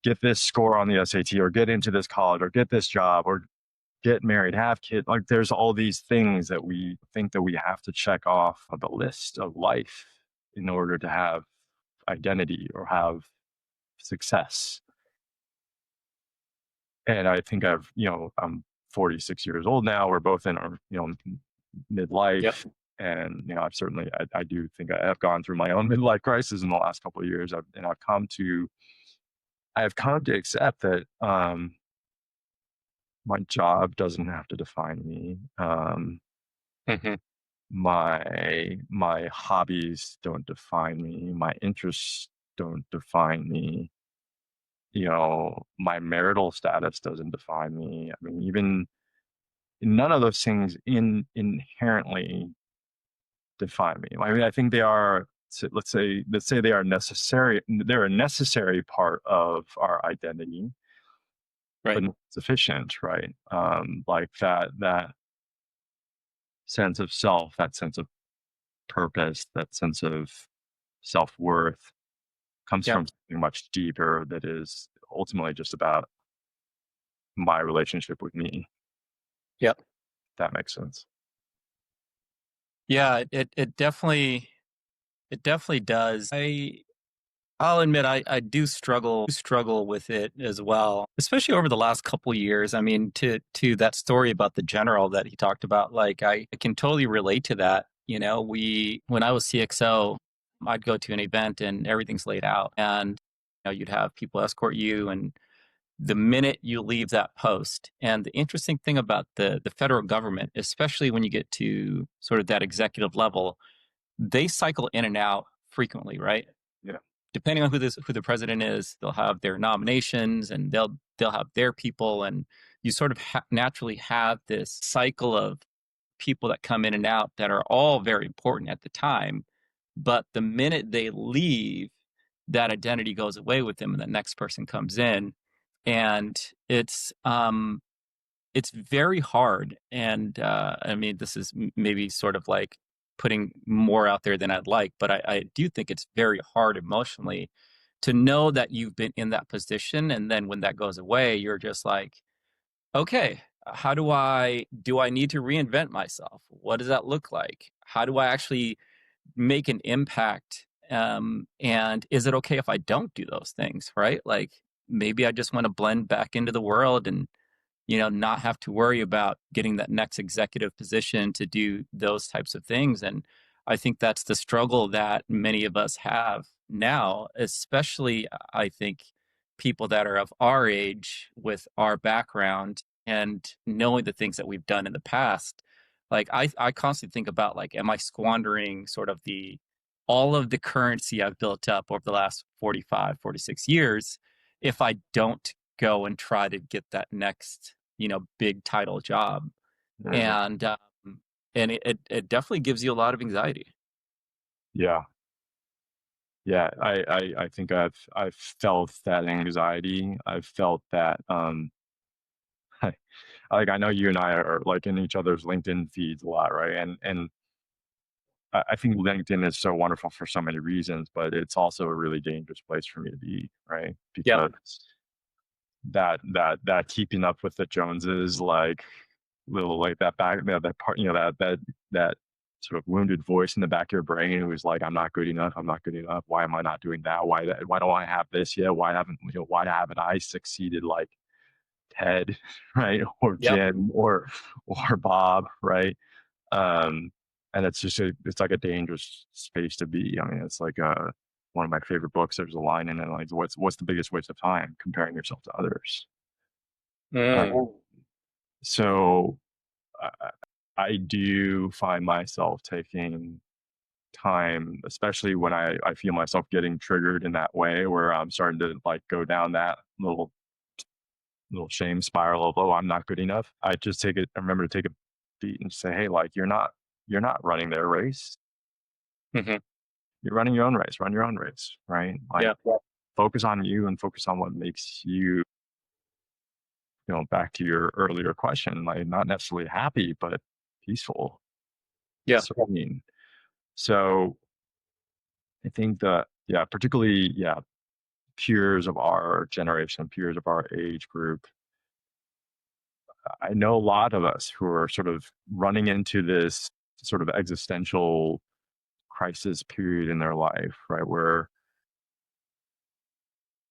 get this score on the SAT or get into this college or get this job or get married, have kids. Like there's all these things that we think that we have to check off of the list of life in order to have identity or have success. And I think I'm 46 years old now. We're both in our, midlife. Yep. And, I do think I have gone through my own midlife crisis in the last couple of years. I have come to accept that my job doesn't have to define me. Mm-hmm. My hobbies don't define me. My interests don't define me. My marital status doesn't define me. I mean, even none of those things inherently define me. I mean, I think they are. So let's say they are necessary. They're a necessary part of our identity, Right. but not sufficient, right? Like that sense of self, that sense of purpose, that sense of self-worth comes Yep. from something much deeper that is ultimately just about my relationship with me. Yep. If that makes sense. Yeah. It definitely does. I'll admit I do struggle with it as well, especially over the last couple years. I mean, to that story about the general that he talked about, like I can totally relate to that. When I was CXO, I'd go to an event and everything's laid out, and you'd have people escort you, and the minute you leave that post. And the interesting thing about the federal government, especially when you get to sort of that executive level, they cycle in and out frequently, right? Yeah. Depending on who the president is, they'll have their nominations and they'll have their people, and you sort of naturally have this cycle of people that come in and out that are all very important at the time, but the minute they leave, that identity goes away with them and the next person comes in. And it's very hard. And I mean, this is maybe sort of like putting more out there than I'd like, but I do think it's very hard emotionally to know that you've been in that position. And then when that goes away, you're just like, okay, how do I need to reinvent myself? What does that look like? How do I actually make an impact? And is it okay if I don't do those things, right? Like maybe I just want to blend back into the world and not have to worry about getting that next executive position to do those types of things. And I think that's the struggle that many of us have now, especially I think people that are of our age with our background and knowing the things that we've done in the past. Like I constantly think about like, am I squandering sort of all of the currency I've built up over the last 45, 46 years if I don't go and try to get that next big title job. Mhm. And it definitely gives you a lot of anxiety. Yeah. Yeah. I think I've felt that anxiety. I've felt that, like, I know you and I are, like, in each other's LinkedIn feeds a lot, right? And I think LinkedIn is so wonderful for so many reasons, but it's also a really dangerous place for me to be, right? Yep. Because that keeping up with the Joneses, like, little, like, that back, that part, that sort of wounded voice in the back of your brain who's like, "I'm not good enough. I'm not good enough. Why am I not doing that? Why don't I have this yet? Why haven't I succeeded like Ted, right? Or Yep. Jim or Bob, right?" Um, and it's like a dangerous space to be. I mean, it's like one of my favorite books. There's a line in it like, "What's the biggest waste of time? Comparing yourself to others." Mm. So I, I do find myself taking time, especially when I feel myself getting triggered in that way, where I'm starting to like go down that little shame spiral of, oh, I'm not good enough. I remember to take a beat and say, hey, like, you're not running their race. Hmm. You're running your own race. Run your own race, right? Like, Yeah. focus on you and focus on what makes you, back to your earlier question, like, not necessarily happy, but peaceful, Yeah. serene. So I think that, yeah, particularly, yeah, peers of our generation, peers of our age group, I know a lot of us who are sort of running into this sort of existential crisis period in their life, right? Where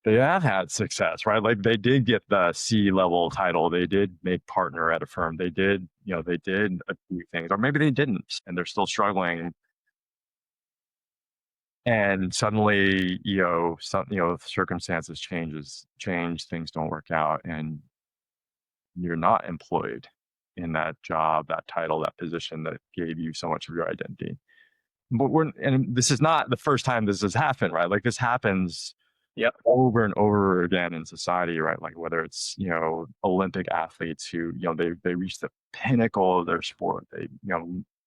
they have had success, right? Like, they did get the C-level title, they did make partner at a firm, they did a few things, or maybe they didn't, and they're still struggling. And suddenly, circumstances change, things don't work out, and you're not employed in that job, that title, that position that gave you so much of your identity. But and this is not the first time this has happened, right? Like, this happens Yep. over and over again in society, right? Like, whether it's, Olympic athletes who, they reach the pinnacle of their sport, they,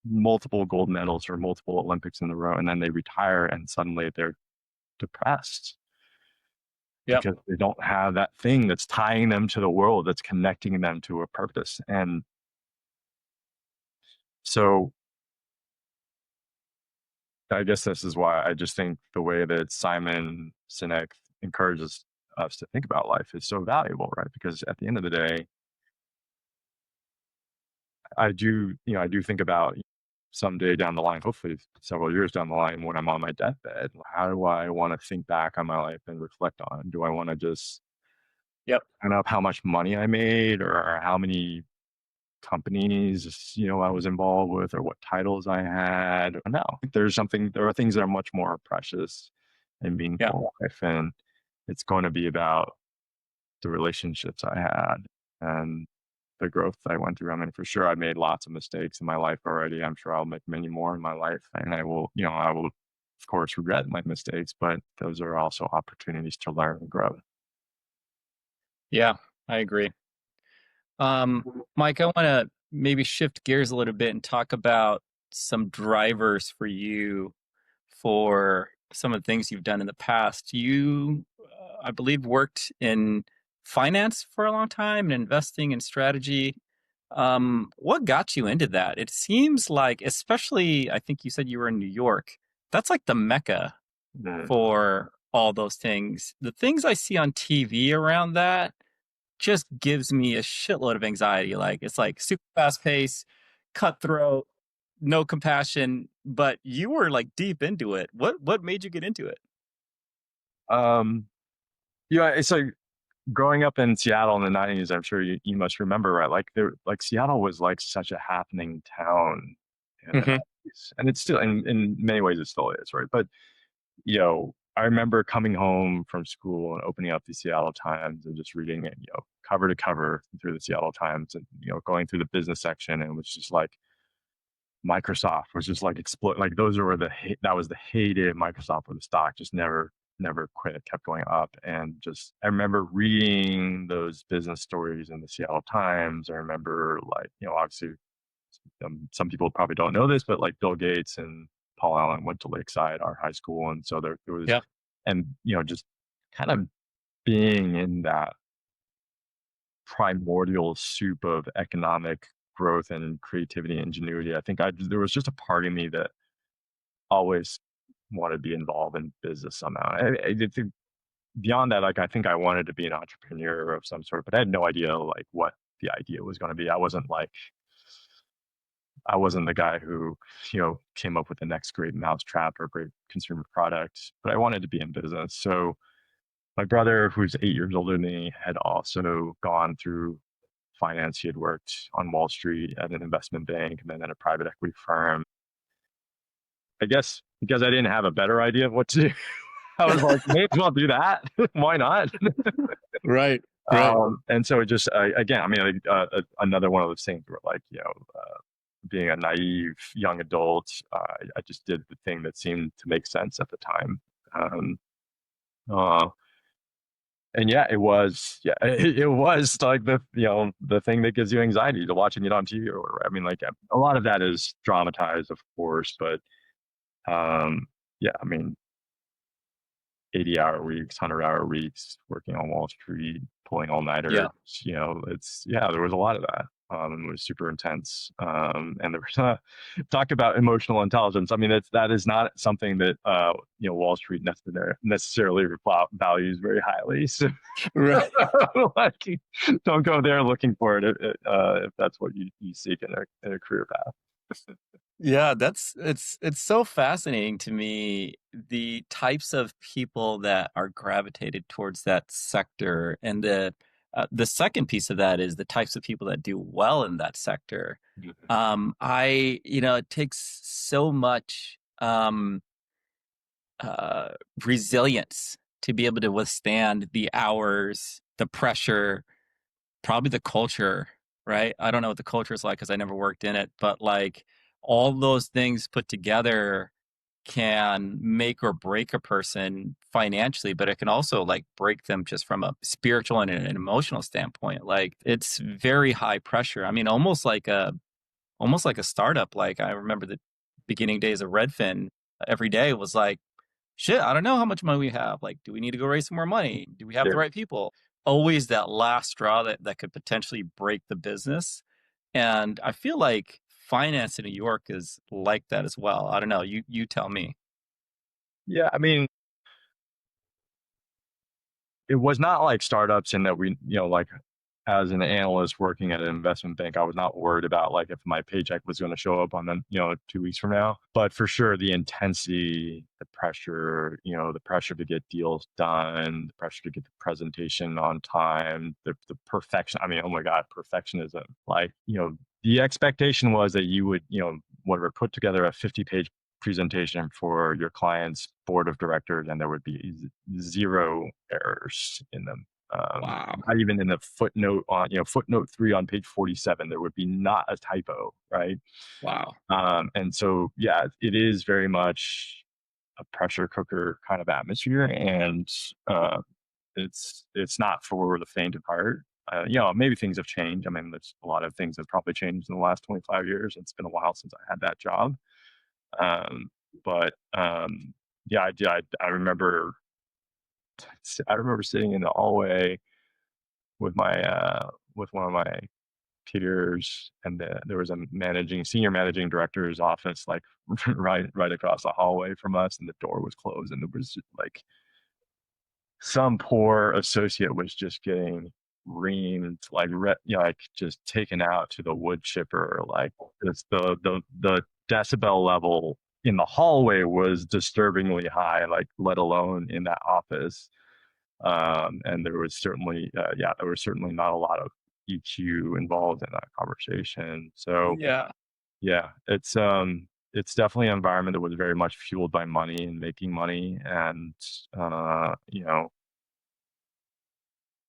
multiple gold medals or multiple Olympics in a row, and then they retire and suddenly they're depressed Yep. because they don't have that thing that's tying them to the world, that's connecting them to a purpose. And so I guess this is why I just think the way that Simon Sinek encourages us to think about life is so valuable, right? Because at the end of the day, I do think about someday down the line, hopefully several years down the line, when I'm on my deathbed, how do I want to think back on my life and reflect on? Do I want to just Yep. count up how much money I made, or how many companies, I was involved with, or what titles I had? No, there are things that are much more precious and Yeah. meaningful in life, and it's going to be about the relationships I had and the growth that I went through. I mean, for sure, I made lots of mistakes in my life already. I'm sure I'll make many more in my life, and I will, of course, regret my mistakes, but those are also opportunities to learn and grow. Yeah. I agree. Mike, I want to maybe shift gears a little bit and talk about some drivers for you for some of the things you've done in the past. You, I believe, worked in finance for a long time and investing and strategy. What got you into that? It seems like, especially, I think you said you were in New York. That's like the mecca Mm. for all those things. The things I see on TV around that just gives me a shitload of anxiety. Like it's like super fast pace, cutthroat, no compassion. But you were like deep into it. What made you get into it? Um, yeah, it's like growing up in Seattle in the 90s, I'm sure you must remember, right? Like like Seattle was like such a happening town in the Hmm. 90s. And it's still in many ways it still is, right? But I remember coming home from school and opening up the Seattle Times and just reading it, cover to cover through the Seattle Times and going through the business section, and it was just like Microsoft was just like explode. Like those were that was the heyday of Microsoft, where the stock just never quit. It kept going up, and just I remember reading those business stories in the Seattle Times. I remember, like, obviously, some people probably don't know this, but like Bill Gates and Paul Allen went to Lakeside, our high school, and so there was, Yeah. and just kind of being in that primordial soup of economic growth and creativity and ingenuity. I think there was just a part of me that always wanted to be involved in business somehow. I did think beyond that, like I think I wanted to be an entrepreneur of some sort, but I had no idea like what the idea was going to be. I wasn't the guy who, came up with the next great mousetrap or great consumer product, but I wanted to be in business. So my brother, who's 8 years older than me, had also gone through finance. He had worked on Wall Street at an investment bank and then at a private equity firm. I guess because I didn't have a better idea of what to do, I was like, may as well do that. Why not? Right. Right. And so it just, again, I mean, another one of those things where, like, being a naive young adult, I just did the thing that seemed to make sense at the time. Um, uh, and yeah, it was like the thing that gives you anxiety to watching it on TV or whatever. I mean, like a lot of that is dramatized, of course, but yeah, I mean, 80-hour weeks, 100-hour weeks, working on Wall Street, pulling all nighters. Yeah. There was a lot of that. It was super intense. And there was talk about emotional intelligence. I mean, that is not something that Wall Street necessarily values very highly. So Right. like, don't go there looking for it if that's what you seek in a career path. Yeah, it's so fascinating to me the types of people that are gravitated towards that sector, and the second piece of that is the types of people that do well in that sector. It takes so much uh, resilience to be able to withstand the hours, the pressure, probably the culture, right? I don't know what the culture is like because I never worked in it, but like all those things put together can make or break a person financially, but it can also like break them just from a spiritual and an emotional standpoint. Like it's very high pressure. I mean, almost like a startup. Like I remember the beginning days of Redfin, every day was like, shit, I don't know how much money we have. Like, do we need to go raise some more money? Do we have Yeah. the right people? Always that last straw that could potentially break the business. And I feel like finance in New York is like that as well. I don't know. You tell me. Yeah, I mean, it was not like startups in that like as an analyst working at an investment bank, I was not worried about like if my paycheck was going to show up on 2 weeks from now. But for sure, the intensity, the pressure, the pressure to get deals done, the pressure to get the presentation on time, the perfection. I mean, oh my God, perfectionism. Like, the expectation was that you would, whatever, put together a 50-page presentation for your client's board of directors, and there would be zero errors in them. Wow. Not even in the footnote footnote 3 on page 47, there would be not a typo, right? Wow. And so, yeah, it is very much a pressure cooker kind of atmosphere, and it's not for the faint of heart. Maybe things have changed. I mean, there's a lot of things that probably changed in the last 25 years. It's been a while since I had that job. Um, but Yeah, I did. I remember sitting in the hallway with with one of my peers, and there was a senior managing director's office, like right across the hallway from us, and the door was closed, and there was like some poor associate was just getting reamed, like like just taken out to the wood chipper. Like the decibel level in the hallway was disturbingly high, like let alone in that office. And there was certainly, there was certainly not a lot of EQ involved in that conversation. So Yeah. yeah, it's definitely an environment that was very much fueled by money and making money, and you know,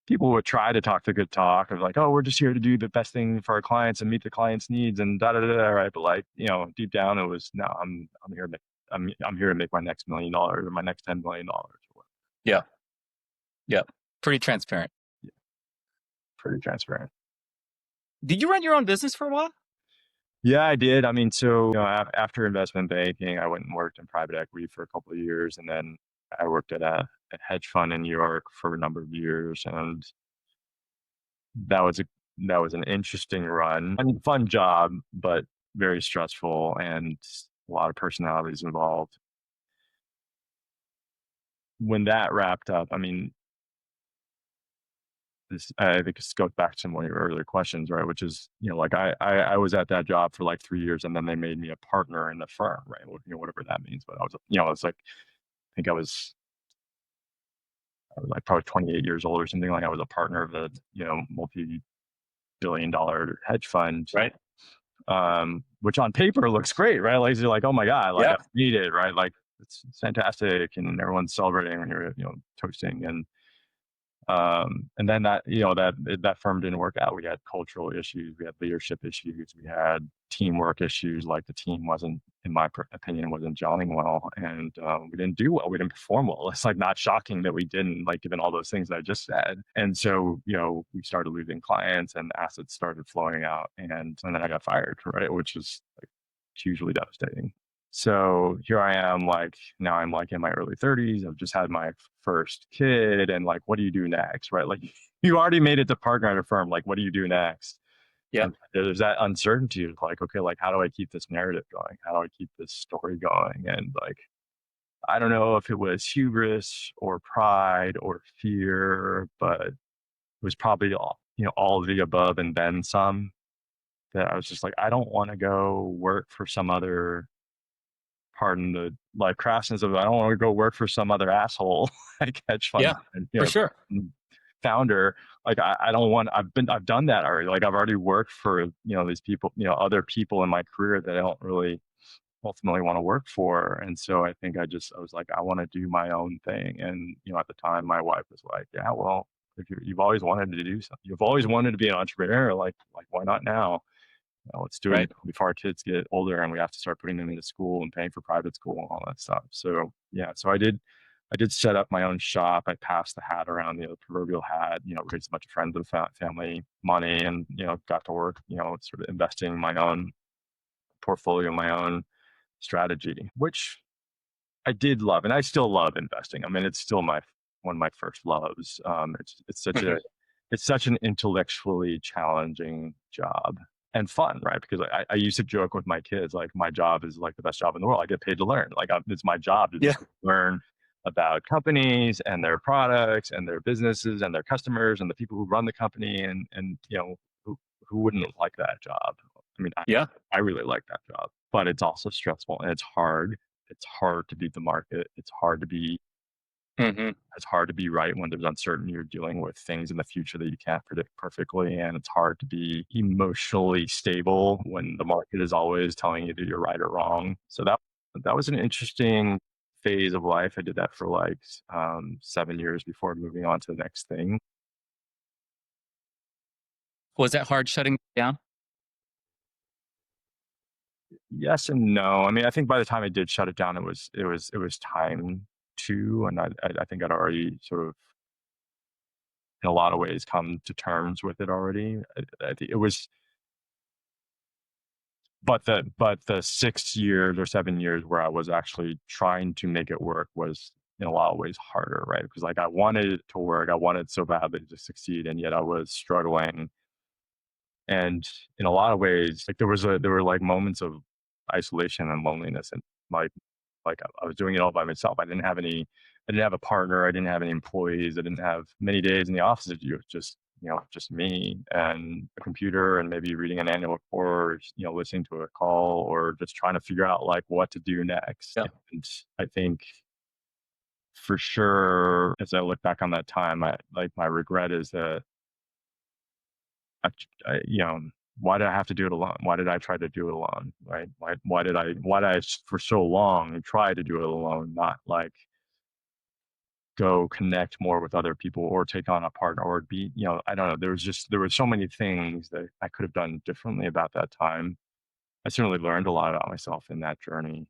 people would try to talk the good talk of like, oh, we're just here to do the best thing for our clients and meet the clients' needs and da da da da, right? But like, deep down it was no, I'm here to I'm here to make my next $1 million or my next $10 million. Yeah. Yeah. Pretty transparent. Yeah, pretty transparent. Did you run your own business for a while? Yeah, I did. I mean, so after investment banking, I went and worked in private equity for a couple of years, and then I worked at a hedge fund in New York for a number of years, and that was a that was an interesting run. I mean, fun job, but very stressful and a lot of personalities involved. When that wrapped up, I mean, I think this goes back to one of your earlier questions, right? Which is, like I was at that job for like 3 years, and then they made me a partner in the firm, right? Whatever that means. But I was, it's like I think I was like probably 28 years old or something. Like I was a partner of a multi-billion-dollar hedge fund, Right. which on paper looks great, right? Like you're like, oh my god, like Yeah. I need it, right? Like it's fantastic, and everyone's celebrating when you're toasting, and then that firm didn't work out. We had cultural issues, we had leadership issues, we had teamwork issues. Like the team wasn't, in my opinion, wasn't gelling well, and we didn't do well. We didn't perform well. It's like not shocking that we didn't, like given all those things that I just said. And so we started losing clients, and assets started flowing out, and then I got fired, right, which is like hugely devastating. So here I am, like now I'm like in my early 30s. I've just had my first kid, and like, what do you do next, right? Like, you already made it to partner at a firm. Like, what do you do next? Yeah. And there's that uncertainty of like, okay, like, how do I keep this narrative going? How do I keep this story going? And like, I don't know if it was hubris or pride or fear, but it was probably all of the above and then some. That I was just like, I don't want to go work for some other, pardon the like crassness of it, I don't want to go work for some other asshole like hedge fund Yeah. For sure. founder. Like I don't want. I've done that already. Like I've already worked for these people, other people in my career that I don't really ultimately want to work for. And so I think I was like, I want to do my own thing. And at the time, my wife was like, yeah, well, if you've always wanted to do something, you've always wanted to be an entrepreneur, like why not now? Let's do it Right. before our kids get older and we have to start putting them into school and paying for private school and all that stuff. So yeah, so I did set up my own shop. I passed the hat around, the proverbial hat, raised a bunch of friends and family money, and got to work, sort of investing my own portfolio, my own strategy, which I did love, and I still love investing. I mean, it's still one of my first loves. It's such an intellectually challenging job and fun, right? Because I used to joke with my kids, like my job is like the best job in the world. I get paid to learn. Like it's my job to Yeah. just learn about companies and their products and their businesses and their customers and the people who run the company, and who wouldn't like that job? I mean, Yeah. I really like that job, but it's also stressful and it's hard. It's hard to beat the market. Hmm. It's hard to be right when there's uncertainty. You're dealing with things in the future that you can't predict perfectly, and it's hard to be emotionally stable when the market is always telling you that you're right or wrong. So that was an interesting phase of life. I did that for like 7 years before moving on to the next thing. Was that hard shutting down? Yes and no. I mean, I think by the time I did shut it down, it was time to, and I think I'd already sort of, in a lot of ways, come to terms with it already. I think but the 6 years or 7 years where I was actually trying to make it work was in a lot of ways harder, right? Because like I wanted it to work, I wanted so badly to succeed, and yet I was struggling. And in a lot of ways, like there were like moments of isolation and loneliness, and I was doing it all by myself. I didn't have a partner, I didn't have any employees, I didn't have many days in the office to do it. Just just me and a computer, and maybe reading an annual report, listening to a call, or just trying to figure out like what to do next. Yeah. And I think for sure, as I look back on that time, my regret is that I, why did I have to do it alone? Why did I try to do it alone? Right? Why did I for so long try to do it alone, not like go connect more with other people or take on a partner or be, I don't know. There were so many things that I could have done differently about that time. I certainly learned a lot about myself in that journey.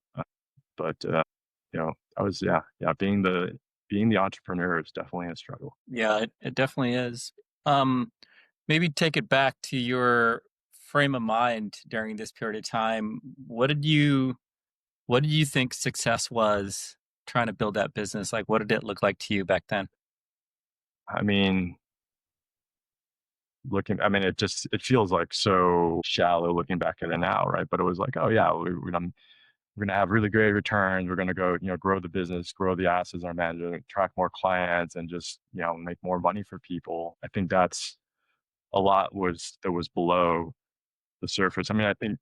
But I was, yeah, being the entrepreneur is definitely a struggle. Yeah, it definitely is. Um, Maybe take it back to your frame of mind during this period of time. What did you think success was trying to build that business? Like, what did it look like to you back then? I mean, it feels like so shallow looking back at it now, right? But it was like, oh yeah, we're gonna have really great returns. We're gonna go, grow the business, grow the assets our manager, attract more clients, and just make more money for people. I think that's a lot that was below the surface. I mean, I think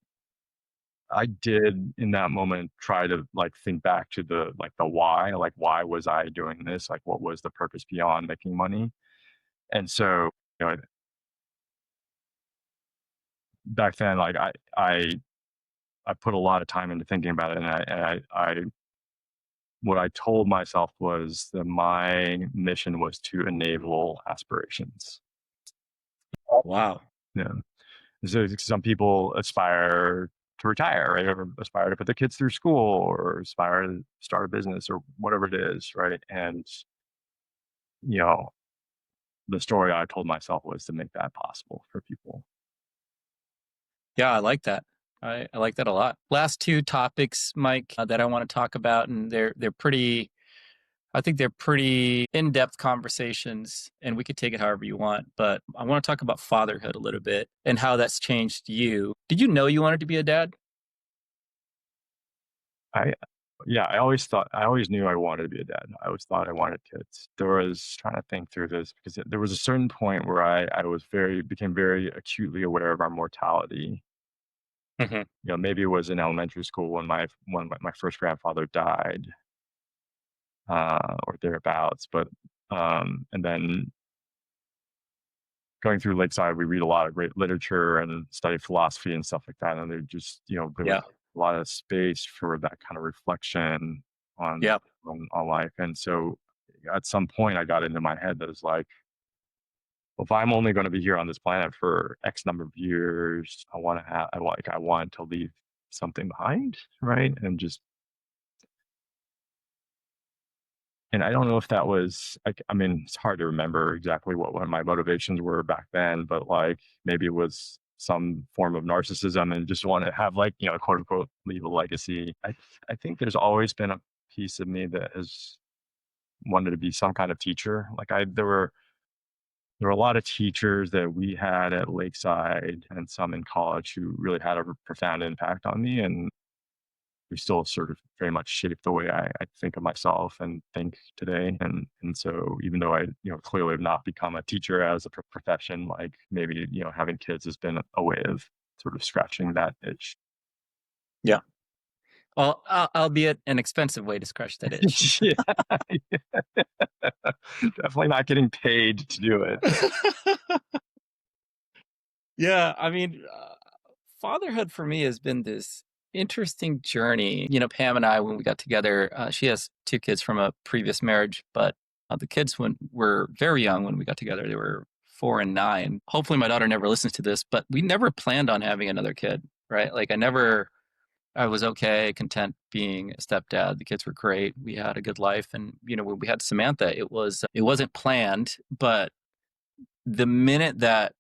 I did in that moment try to like think back to the why, like why was I doing this? Like what was the purpose beyond making money? And so, you know, back then, like I put a lot of time into thinking about it, and I what I told myself was that my mission was to enable aspirations. Wow. Yeah. So some people aspire to retire, right? Or aspire to put their kids through school, or aspire to start a business, or whatever it is, right? And you know, the story I told myself was to make that possible for people. Yeah, I like that. I like that a lot. Last two topics, Mike, that I want to talk about, and they're pretty. I think they're pretty in-depth conversations, and we could take it however you want. But I want to talk about fatherhood a little bit and how that's changed you. Did you know you wanted to be a dad? I Yeah, I always knew I wanted to be a dad. I always thought I wanted kids. There was trying to think through this because there was a certain point where I was became very acutely aware of our mortality. Hmm. Maybe it was in elementary school when my first grandfather died, or thereabouts. But and then going through Lakeside, we read a lot of great literature and study philosophy and stuff like that. And there was Yeah. a lot of space for that kind of reflection on Yeah. on life. And so at some point, I got into my head that was like, well, if I'm only going to be here on this planet for X number of years, I want to leave something behind, right? And I don't know if that was like, I mean, it's hard to remember exactly what my motivations were back then, but like maybe it was some form of narcissism and just want to have like, quote unquote, leave a legacy. I think there's always been a piece of me that has wanted to be some kind of teacher. There were a lot of teachers that we had at Lakeside and some in college who really had a profound impact on me. And we still sort of very much shape the way I think of myself and think today. And so even though I, clearly have not become a teacher as a profession, like maybe, having kids has been a way of sort of scratching that itch. Yeah. Well, albeit an expensive way to scratch that itch. Yeah. Definitely not getting paid to do it. Yeah, I mean, fatherhood for me has been this interesting journey. Pam and I, when we got together, she has two kids from a previous marriage, but the kids were very young when we got together. They were 4 and 9. Hopefully, my daughter never listens to this, but we never planned on having another kid, right? Like, I was okay, content being a stepdad. The kids were great. We had a good life, and when we had Samantha, it wasn't planned, but the minute that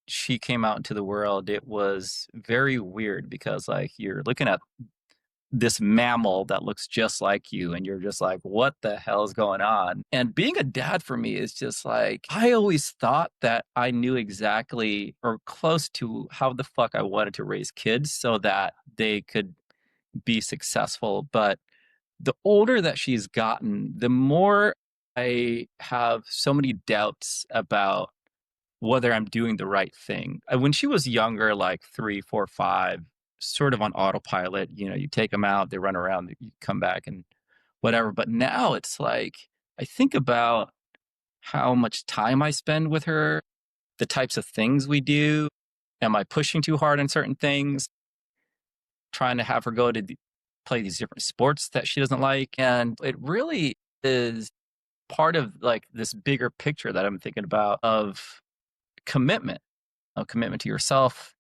she came out into the world, it was very weird because like you're looking at this mammal that looks just like you and you're just like, what the hell is going on? And being a dad for me is just like, I always thought that I knew exactly or close to how the fuck I wanted to raise kids so that they could be successful. But the older that she's gotten, the more I have so many doubts about whether I'm doing the right thing. When she was younger, like 3, 4, 5, sort of on autopilot, you take them out, they run around, you come back and whatever. But now it's like, I think about how much time I spend with her, the types of things we do. Am I pushing too hard on certain things? Trying to have her go to play these different sports that she doesn't like. And it really is part of like this bigger picture that I'm thinking about of commitment, a commitment to yourself,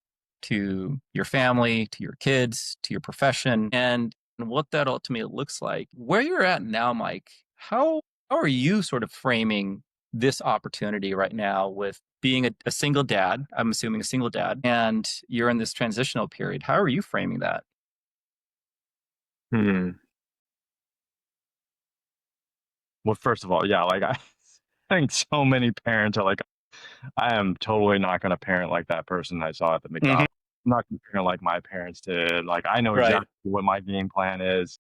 to your family, to your kids, to your profession, and what that ultimately looks like. Where you're at now, Mike, how are you sort of framing this opportunity right now with being a single dad? I'm assuming a single dad, and you're in this transitional period. How are you framing that? Hmm. Well, first of all, yeah, like I think so many parents are like, I am totally not going to parent like that person I saw at the Hmm. McDonald's. I'm not going to parent like my parents did. Like I know Right, exactly what my game plan is.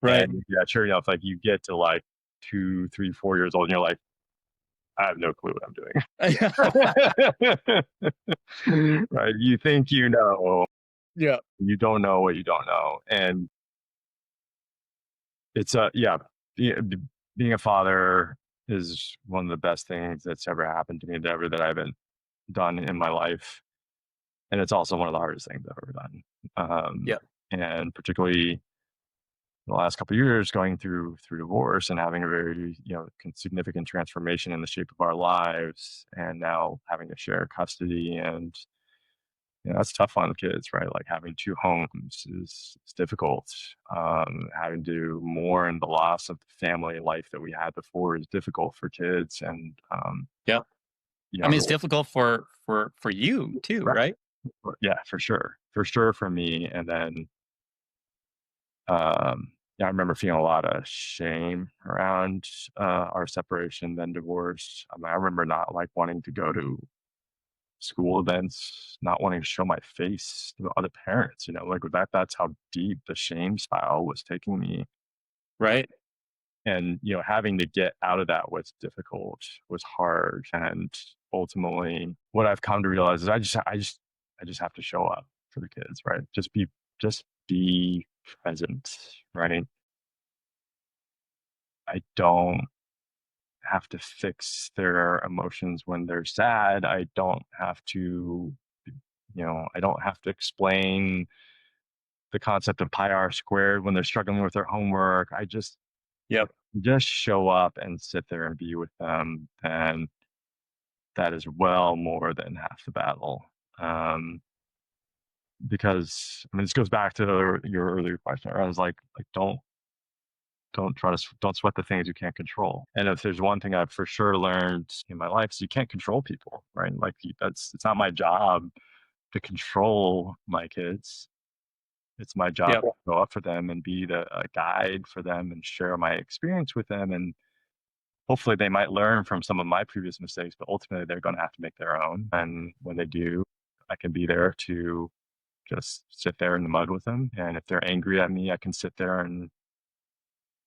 right. And yeah, sure enough, like you get to like 2, 3, 4 years old, and you're like, I have no clue what I'm doing. Right? You think you know, Yeah. you don't know what you don't know, and it's yeah, being a father is one of the best things that's ever happened to me, ever that I've been done in my life, and it's also one of the hardest things I've ever done. Yeah. And particularly the last couple of years, going through divorce and having a very significant transformation in the shape of our lives, and now having to share custody, and that's tough on the kids, right? Like having two homes is difficult. Having to do more in the loss of the family life that we had before is difficult for kids and Yeah. I mean, younger it's difficult for you too, right? right? Yeah, for sure for me. And then yeah, I remember feeling a lot of shame around our separation, then divorce. I remember not like wanting to go to school events, not wanting to show my face to other parents, like that's how deep the shame spiral was taking me. Right. And, having to get out of that was difficult, was hard. And ultimately what I've come to realize is I just have to show up for the kids, right? Just be present, right? I don't have to fix their emotions when they're sad. I don't have to, I don't have to explain the concept of pi r squared when they're struggling with their homework. I Yep. just show up and sit there and be with them. And that is well more than half the battle. Um, because this goes back to your earlier question. I was like, don't sweat the things you can't control. And if there's one thing I've for sure learned in my life is you can't control people, right? Like it's not my job to control my kids. It's my job Yep. to go up for them and be a guide for them and share my experience with them. And hopefully they might learn from some of my previous mistakes, but ultimately they're going to have to make their own. And when they do, I can be there to just sit there in the mud with them. And if they're angry at me, I can sit there and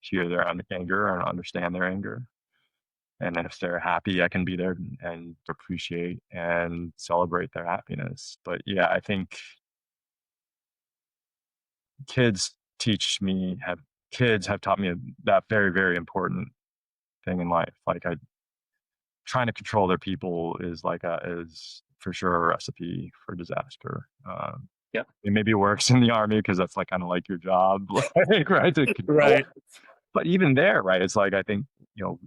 hear their anger and understand their anger. And then if they're happy, I can be there and appreciate and celebrate their happiness. But yeah, I think kids kids have taught me that very, very important thing in life. Like trying to control their people is for sure a recipe for disaster. Yep. It maybe works in the army because that's like kind of like your job, like, right? To control. Right. But even there, right? It's like I think you know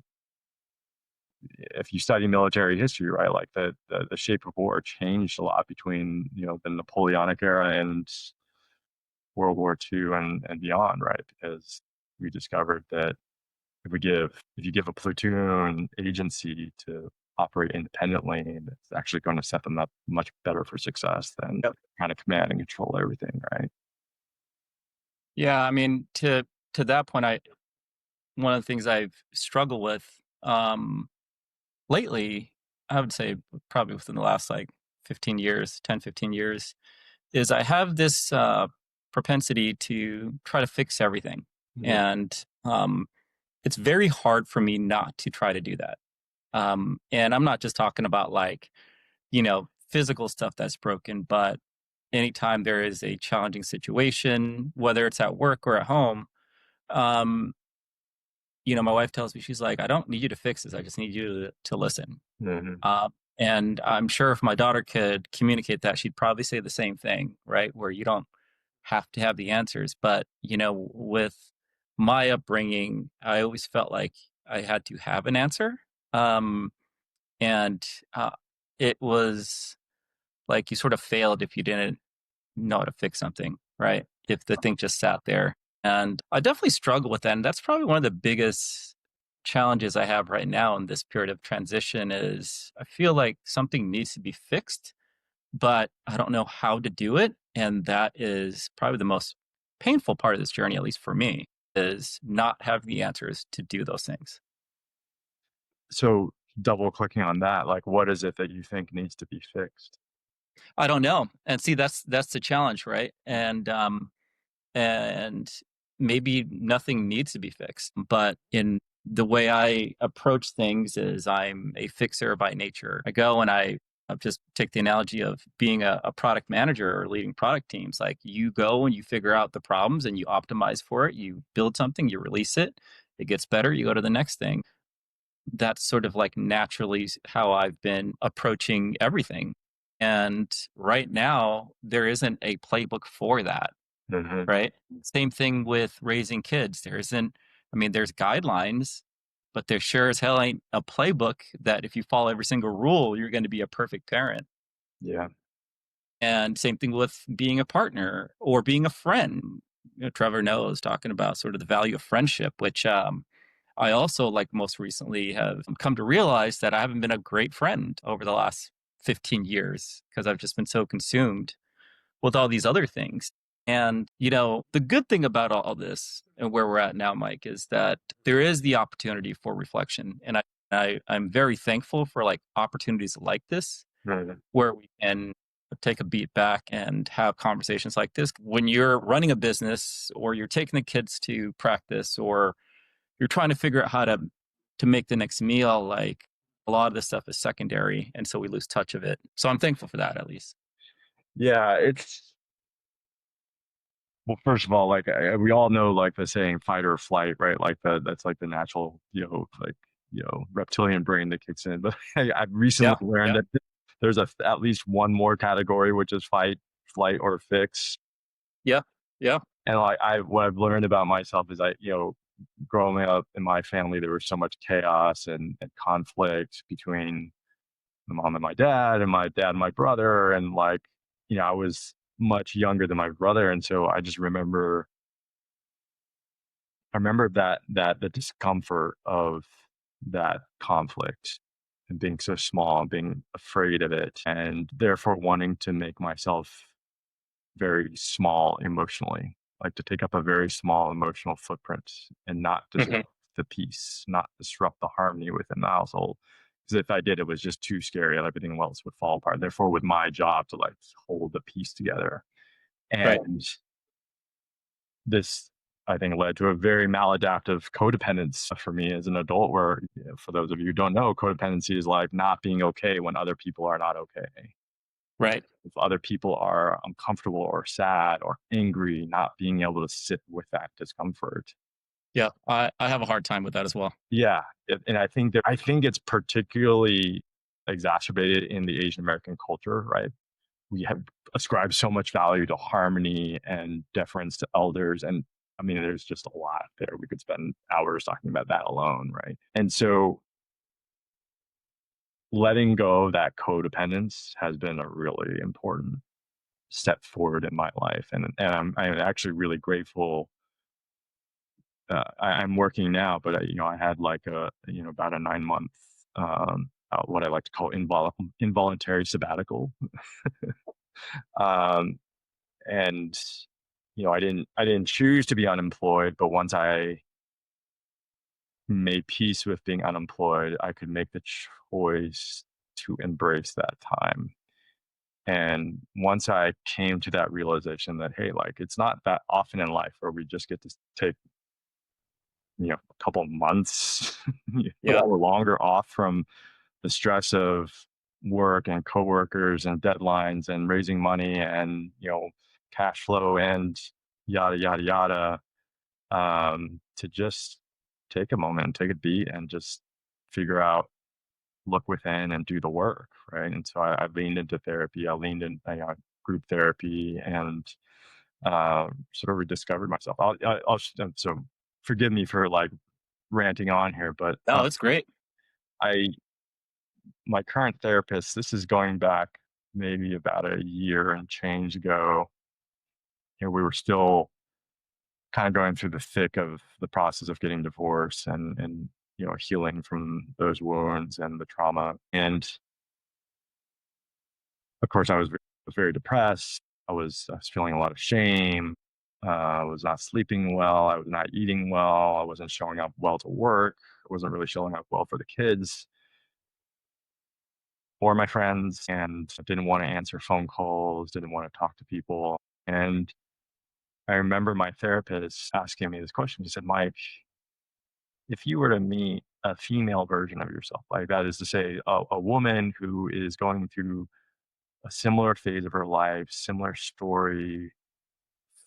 if you study military history, right, like the shape of war changed a lot between the Napoleonic era and World War II and beyond, right? Because we discovered that if you give a platoon agency to operate independently, and it's actually going to set them up much better for success than Yep. kind of command and control everything, right? Yeah, I mean, to that point, I one of the things I've struggled with lately, I would say probably within the last like 15 years, 10, 15 years, is I have this propensity to try to fix everything. Yeah. And it's very hard for me not to try to do that. And I'm not just talking about like, physical stuff that's broken, but anytime there is a challenging situation, whether it's at work or at home, um, my wife tells me, she's like, I don't need you to fix this. I just need you to listen. Hmm. Uh, and I'm sure if my daughter could communicate that, she'd probably say the same thing, right? Where you don't have to have the answers. But, with my upbringing, I always felt like I had to have an answer. Um, and it was like you sort of failed if you didn't know how to fix something, right? If the thing just sat there. And I definitely struggle with that. And that's probably one of the biggest challenges I have right now in this period of transition is I feel like something needs to be fixed, but I don't know how to do it. And that is probably the most painful part of this journey, at least for me, is not having the answers to do those things. So double clicking on that, like, what is it that you think needs to be fixed? I don't know. And see, that's the challenge, right? And maybe nothing needs to be fixed. But in the way I approach things is I'm a fixer by nature. I go and I just take the analogy of being a product manager or leading product teams. Like you go and you figure out the problems and you optimize for it. You build something, you release it, it gets better, you go to the next thing. That's sort of like naturally how I've been approaching everything. And right now, there isn't a playbook for that, Hmm. right? Same thing with raising kids. There isn't, I mean, there's guidelines, but there sure as hell ain't a playbook that if you follow every single rule, you're going to be a perfect parent. Yeah. And same thing with being a partner or being a friend. Trevor knows talking about sort of the value of friendship, which I also, like most recently, have come to realize that I haven't been a great friend over the last 15 years because I've just been so consumed with all these other things. And, the good thing about all this and where we're at now, Mike, is that there is the opportunity for reflection. And I'm very thankful for like opportunities like this Mhm. where we can take a beat back and have conversations like this. When you're running a business or you're taking the kids to practice or you're trying to figure out how to make the next meal, like a lot of this stuff is secondary. And so we lose touch of it. So I'm thankful for that at least. Yeah, it's well, first of all, like we all know, like the saying "fight or flight," right? Like that's like the natural, like reptilian brain that kicks in. But I've recently Yeah. learned Yeah. that there's at least one more category, which is fight, flight, or fix. Yeah. Yeah. And like what I've learned about myself is growing up in my family, there was so much chaos and conflict between my mom and my dad and my brother, and like I was much younger than my brother, and so I remember that the discomfort of that conflict and being so small and being afraid of it, and therefore wanting to make myself very small emotionally, like to take up a very small emotional footprint and not Mhm. disrupt the peace, not disrupt the harmony within the household. Because if I did, it was just too scary and everything else would fall apart. Therefore, with my job to like hold the peace together. Right. And this, I think, led to a very maladaptive codependence for me as an adult, where, for those of you who don't know, codependency is like not being okay when other people are not okay. Right. If other people are uncomfortable or sad or angry, not being able to sit with that discomfort. Yeah. I have a hard time with that as well. Yeah, and I think it's particularly exacerbated in the Asian American culture, right? We have ascribed so much value to harmony and deference to elders, and I mean, there's just a lot there. We could spend hours talking about that alone, right? And so, letting go of that codependence has been a really important step forward in my life, and I'm actually really grateful. I'm working now, but I had like about a 9 month what I like to call involuntary sabbatical. Um, and I didn't choose to be unemployed, but once I made peace with being unemployed, I could make the choice to embrace that time. And once I came to that realization that, hey, like it's not that often in life where we just get to take, a couple months Yeah. or longer off from the stress of work and coworkers and deadlines and raising money and, cash flow and yada, yada, yada, to just take a moment, take a beat and just figure out, look within and do the work. Right. And so I leaned into therapy. I leaned in group therapy and sort of rediscovered myself. So forgive me for like ranting on here, but No, that's great. I my current therapist, this is going back maybe about a year and change ago. We were still kind of going through the thick of the process of getting divorced and healing from those wounds and the trauma. And of course, I was very depressed. I was feeling a lot of shame. I was not sleeping well. I was not eating well. I wasn't showing up well to work. I wasn't really showing up well for the kids or my friends, and I didn't want to answer phone calls, didn't want to talk to people. And I remember my therapist asking me this question. He said, Mike, if you were to meet a female version of yourself, like that is to say, a woman who is going through a similar phase of her life, similar story,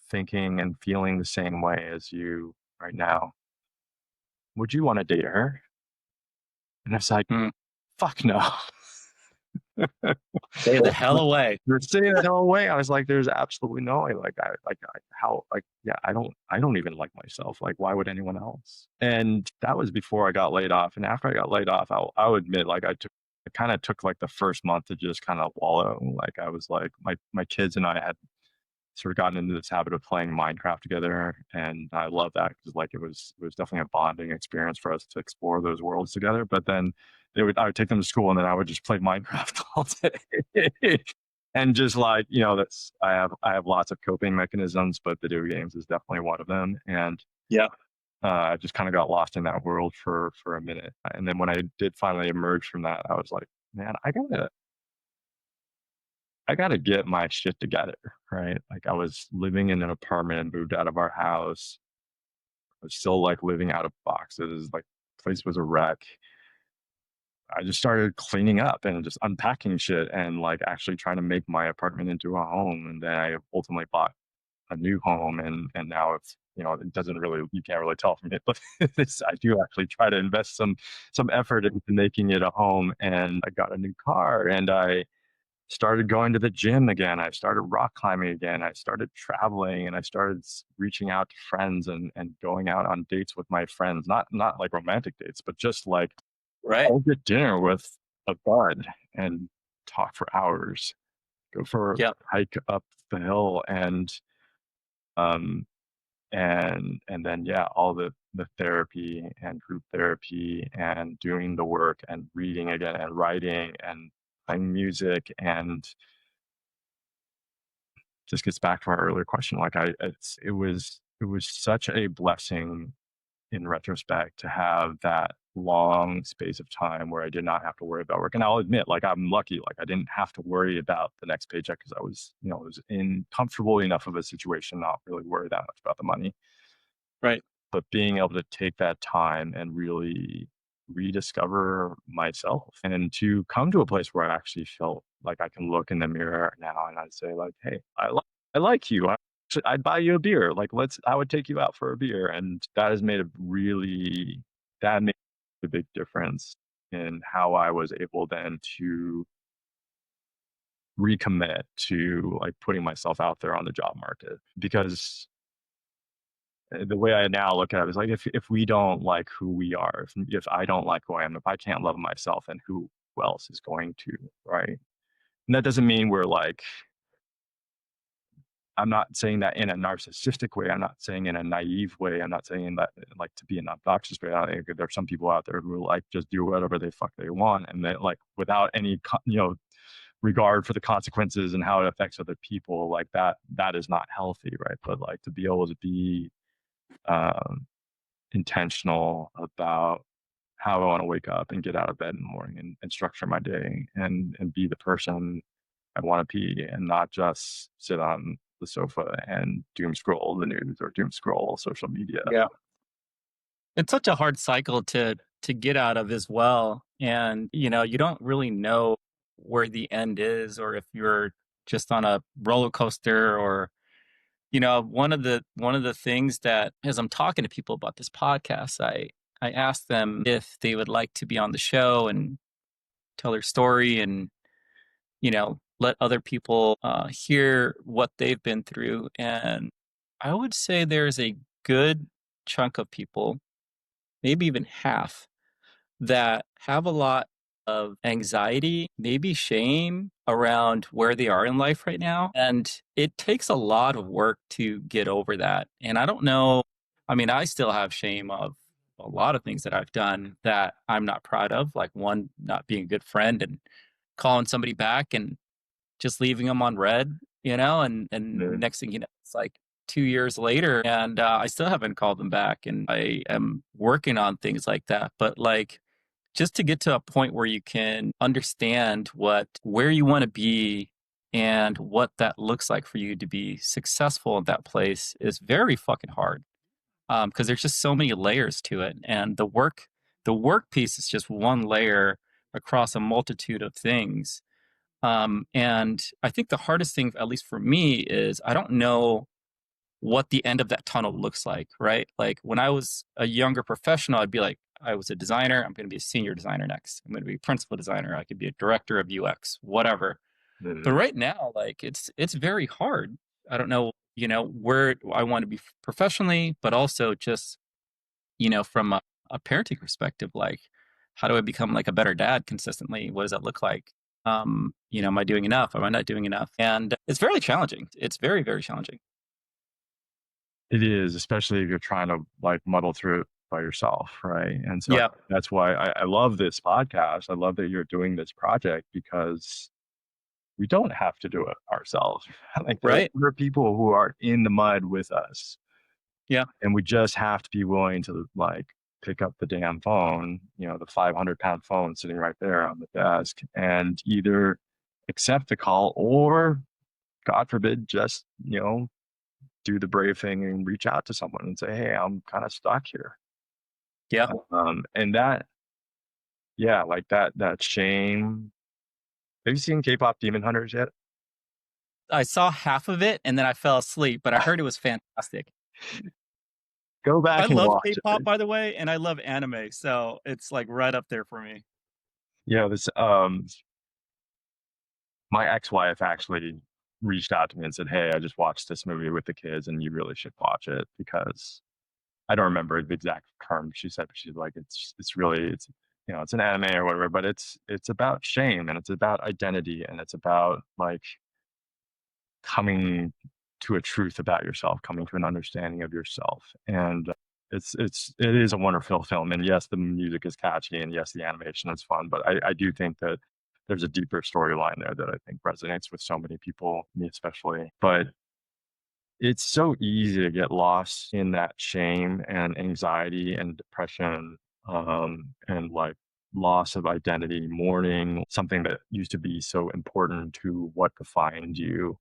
thinking and feeling the same way as you right now, would you want to date her? And it's like, Mm. fuck no. Stay the hell away. You're sitting the hell away. I was like, there's absolutely no way. How, I don't even like myself. Like, why would anyone else? And that was before I got laid off. And after I got laid off, I'll admit, like, I kind of took like the first month to just kind of wallow. Like, I was like, my kids and I had sort of gotten into this habit of playing Minecraft together, and I love that because like it was definitely a bonding experience for us to explore those worlds together. But then I would take them to school, and then I would just play Minecraft all day, and just like that's I have lots of coping mechanisms, but video games is definitely one of them, and Yeah. I just kind of got lost in that world for a minute, and then when I did finally emerge from that, I was like, man, I gotta get my shit together, right? Like I was living in an apartment and moved out of our house. I was still like living out of boxes, like place was a wreck. I just started cleaning up and just unpacking shit and like actually trying to make my apartment into a home. And then I ultimately bought a new home and now it's it doesn't really, you can't really tell from it, but I do actually try to invest some effort into making it a home. And I got a new car and I started going to the gym again. I started rock climbing again. I started traveling and I started reaching out to friends and going out on dates with my friends. Not like romantic dates, but just like Right. I'll get dinner with a bud and talk for hours, go for a Yeah. hike up the hill um and then yeah, all the therapy and group therapy and doing the work and reading again and writing and playing music and just gets back to our earlier question. Like it was such a blessing in retrospect to have that long space of time where I did not have to worry about work. And I'll admit, like I'm lucky, like I didn't have to worry about the next paycheck because I was in comfortable enough of a situation, not really worry that much about the money. Right. But being able to take that time and really rediscover myself and to come to a place where I actually felt like I can look in the mirror now and I'd say like, hey, I like you. I'd buy you a beer. Like I would take you out for a beer. And that has made that made a big difference in how I was able then to recommit to like putting myself out there on the job market because the way I now look at it is like if we don't like who we are, if I don't like who I am, if I can't love myself, then who else is going to, right? And that doesn't mean we're like I'm not saying that in a narcissistic way. I'm not saying in a naive way. I'm not saying that like to be an obnoxious way. I think there are some people out there who like just do whatever they fuck they want, and they like without any regard for the consequences and how it affects other people. Like that is not healthy, right? But like to be able to be um, intentional about how I want to wake up and get out of bed in the morning and structure my day and be the person I want to be and not just sit on the sofa and doom scroll the news or doom scroll social media. Yeah. It's such a hard cycle to get out of as well. And, you don't really know where the end is or if you're just on a roller coaster or, one of the things that as I'm talking to people about this podcast, I ask them if they would like to be on the show and tell their story and, let other people hear what they've been through. And I would say there's a good chunk of people, maybe even half, that have a lot of anxiety, maybe shame around where they are in life right now. And it takes a lot of work to get over that. And I don't know, I mean, I still have shame of a lot of things that I've done that I'm not proud of, like one, not being a good friend and calling somebody back and just leaving them on red, and Yeah. next thing you know, it's like 2 years later and I still haven't called them back. And I am working on things like that. But like, just to get to a point where you can understand where you want to be and what that looks like for you to be successful in that place is very fucking hard. Because there's just so many layers to it. And the work piece is just one layer across a multitude of things. And I think the hardest thing, at least for me, is I don't know what the end of that tunnel looks like, right? Like when I was a younger professional, I'd be like, I was a designer. I'm going to be a senior designer next. I'm going to be a principal designer. I could be a director of UX, whatever. But Yeah. right now, like it's very hard. I don't know, where I want to be professionally, but also just, from a parenting perspective, like how do I become like a better dad consistently? What does that look like? Am I doing enough? Am I not doing enough? And it's very challenging. It's very, very challenging. It is, especially if you're trying to like muddle through it by yourself, right? And so Yeah. that's why I love this podcast. I love that you're doing this project because we don't have to do it ourselves. Like there Right. are people who are in the mud with us, Yeah. and we just have to be willing to like pick up the damn phone, the 500-pound phone sitting right there on the desk, and either accept the call or, God forbid, just do the brave thing and reach out to someone and say, "Hey, I'm kind of stuck here." Yeah. And that, yeah, like that shame. Have you seen K-pop Demon Hunters yet? I saw half of it and then I fell asleep, but I heard it was fantastic. Go I back and love watch K-pop, it. by the way, and I love anime, so it's like right up there for me. This my ex-wife actually reached out to me and said, "Hey, I just watched this movie with the kids, and you really should watch it because I don't remember the exact term she said, but she's like, it's really it's an anime or whatever, but it's about shame and it's about identity and it's about like coming to a truth about yourself, coming to an understanding of yourself. And it is a wonderful film. And yes, the music is catchy, and yes, the animation is fun. But I do think that there's a deeper storyline there that I think resonates with so many people, me especially. But it's so easy to get lost in that shame and anxiety and depression, and like loss of identity, mourning something that used to be so important to what defined you.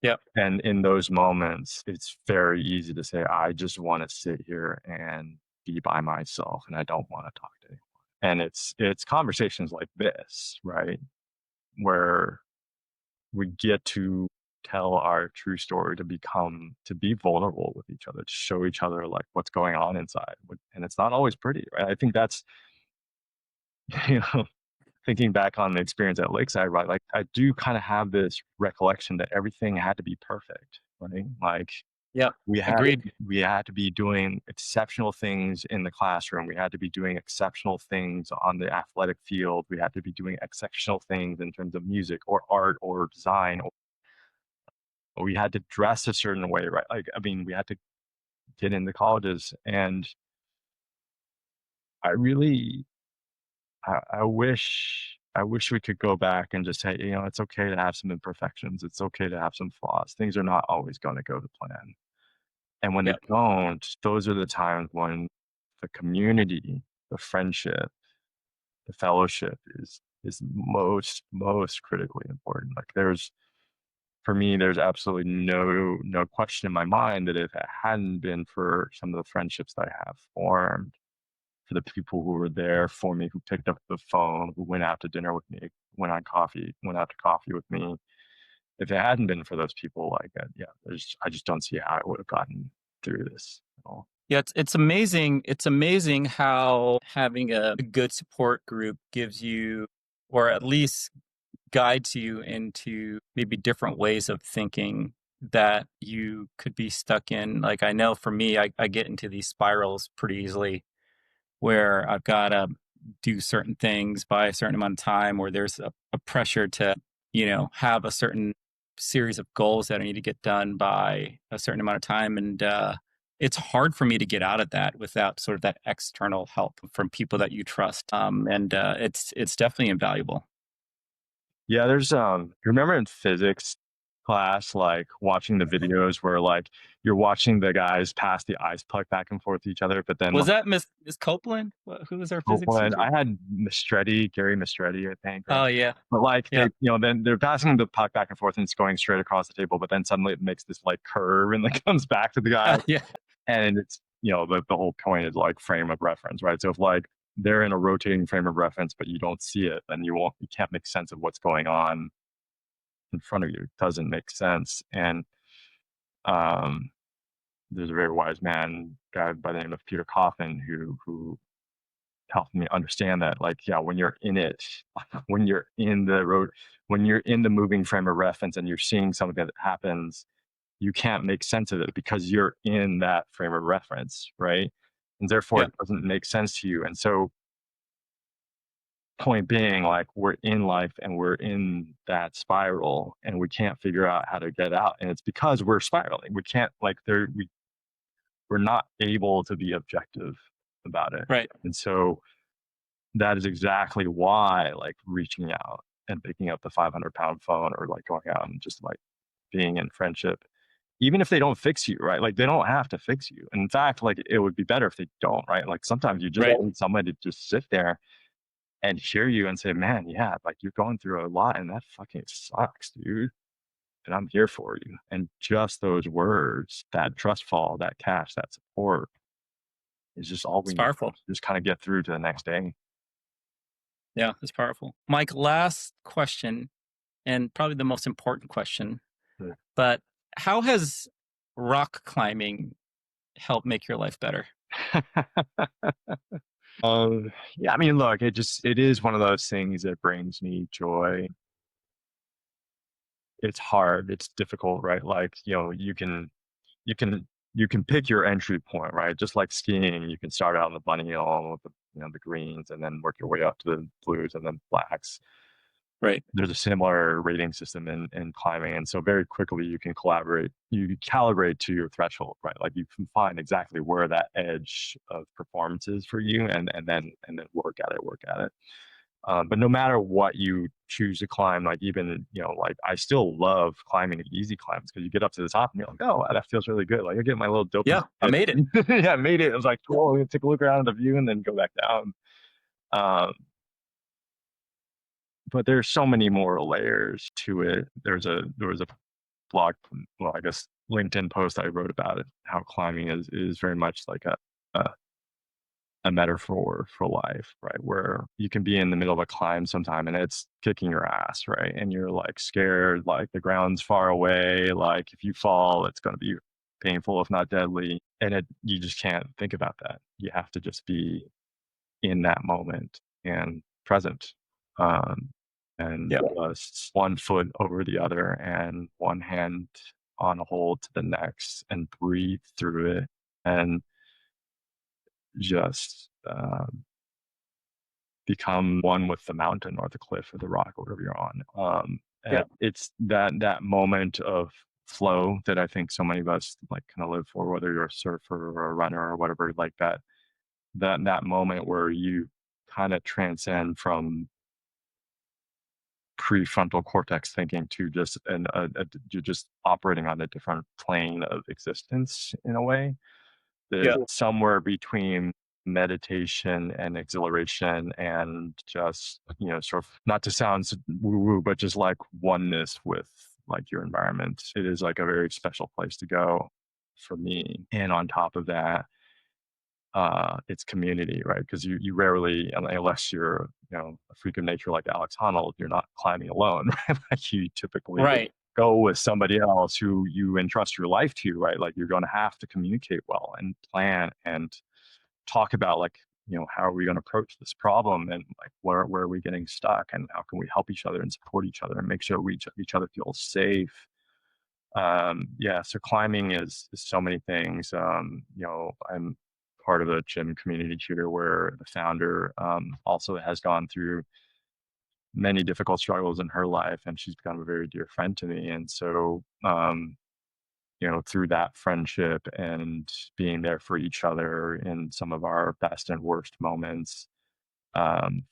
Yep. And in those moments, it's very easy to say, I just want to sit here and be by myself and I don't want to talk to anyone. And it's conversations like this, right? Where we get to tell our true story, to be vulnerable with each other, to show each other like what's going on inside. And it's not always pretty, right? I think that's, you know, thinking back on the experience at Lakeside, right? Like I do kind of have this recollection that everything had to be perfect, right? Like Yep. we had Agreed. we had to be doing exceptional things in the classroom. We had to be doing exceptional things on the athletic field. We had to be doing exceptional things in terms of music or art or design. we had to dress a certain way, right? Like, I mean, we had to get into colleges, and I really, I wish we could go back and just say, it's okay to have some imperfections. It's okay to have some flaws. Things are not always going to go to plan. And when they Yeah. don't, those are the times when the community, the friendship, the fellowship is most critically important. Like for me, there's absolutely no question in my mind that if it hadn't been for some of the friendships that I have formed, for the people who were there for me, who picked up the phone, who went out to dinner with me, went out to coffee with me. If it hadn't been for those people, like yeah, I just don't see how I would have gotten through this at all. Yeah, it's amazing. It's amazing how having a good support group gives you, or at least guides you into maybe different ways of thinking that you could be stuck in. Like I know for me, I get into these spirals pretty easily where I've got to do certain things by a certain amount of time, or there's a pressure to, have a certain series of goals that I need to get done by a certain amount of time. And it's hard for me to get out of that without sort of that external help from people that you trust. And it's definitely invaluable. Yeah, there's you remember in physics class, like watching the videos where like you're watching the guys pass the ice puck back and forth to each other, but then Was like that Miss Copeland? Who was our physics when teacher? I had Gary Mistretti, I think, right? Oh yeah, But like yeah, then they're passing the puck back and forth and it's going straight across the table, but then suddenly it makes this like curve and like comes back to the guy. yeah, And it's, the whole point is like frame of reference, right? So if like they're in a rotating frame of reference, but you don't see it, then you can't make sense of what's going on in front of you. It doesn't make sense. And um, there's a very wise guy by the name of Peter Coffin, who helped me understand that, like, yeah, when you're in it, when you're in the road, when you're in the moving frame of reference and you're seeing something that happens, you can't make sense of it because you're in that frame of reference, right? And therefore yeah. it doesn't make sense to you. And so, point being, like, we're in life and we're in that spiral and we can't figure out how to get out. And it's because we're spiraling. We can't, like, we're not able to be objective about it. Right. And so that is exactly why, like, reaching out and picking up the 500-pound phone, or like going out and just like being in friendship, even if they don't fix you, right? Like, they don't have to fix you. And in fact, like, it would be better if they don't, right? Like, sometimes you just Right. need somebody to just sit there and hear you and say, man, yeah, like, you're going through a lot and that fucking sucks, dude. And I'm here for you. And just those words, that trust fall, that cash, that support is just all It's we need powerful. to just kind of get through to the next day. Yeah, it's powerful. Mike, last question, and probably the most important question, Yeah. but how has rock climbing helped make your life better? Yeah, I mean, look, it is one of those things that brings me joy. It's hard, it's difficult, right? Like, you can you can pick your entry point, right? Just like skiing, you can start out on the bunny hill with the greens and then work your way up to the blues and then blacks. Right. There's a similar rating system in climbing. And so very quickly you calibrate to your threshold, right? Like, you can find exactly where that edge of performance is for you, and then work at it. But no matter what you choose to climb, like, even, like, I still love climbing the easy climbs because you get up to the top and you're like, oh, that feels really good. Like, I get my little dopamine Yeah, I hit. made it. Yeah, I made it. I was like, cool, I'm gonna take a look around at the view and then go back down. Um, but there's so many more layers to it. There was a blog, well, I guess LinkedIn post I wrote about it, how climbing is very much like a a metaphor for life, right? Where you can be in the middle of a climb sometime and it's kicking your ass, right? And you're like scared, like the ground's far away, like if you fall, it's going to be painful, if not deadly. And you just can't think about that. You have to just be in that moment and present. Um, and Yeah. just one foot over the other and one hand on a hold to the next and breathe through it. And just become one with the mountain or the cliff or the rock or whatever you're on. And Yeah. it's that moment of flow that I think so many of us like kind of live for, whether you're a surfer or a runner or whatever, like that moment where you kind of transcend from prefrontal cortex thinking to just you're just operating on a different plane of existence in a way that somewhere between meditation and exhilaration and just sort of, not to sound woo woo, but just like oneness with like your environment. It is like a very special place to go for me. And on top of that, it's community, right? Because you rarely, unless you're a freak of nature like Alex Honnold, you're not climbing alone, right? Like you typically Right. go with somebody else who you entrust your life to, right? Like you're going to have to communicate well and plan and talk about like how are we going to approach this problem, and like where are we getting stuck, and how can we help each other and support each other and make sure each other feel safe. Yeah, so climbing is so many things. I'm part of a gym community here where the founder also has gone through many difficult struggles in her life, and she's become a very dear friend to me. And so through that friendship and being there for each other in some of our best and worst moments,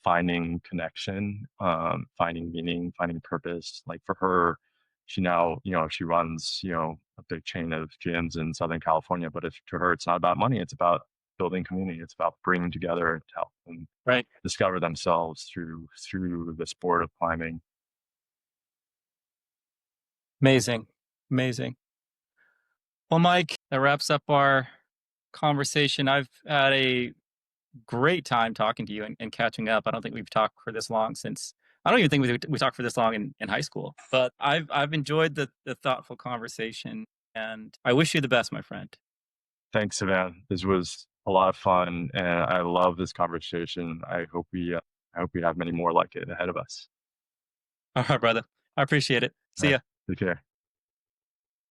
finding connection, finding meaning, finding purpose. Like for her, she now, she runs, a big chain of gyms in Southern California, but if to her, it's not about money, it's about building community. It's about bringing together to help them discover themselves through the sport of climbing. Amazing. Amazing. Well, Mike, that wraps up our conversation. I've had a great time talking to you and catching up. I don't think we've talked for this long since, I don't even think we talked for this long in high school, but I've enjoyed the thoughtful conversation, and I wish you the best, my friend. Thanks, Savan. This was a lot of fun, and I love this conversation. I hope we have many more like it ahead of us. All right, brother. I appreciate it. All See right, ya. take care.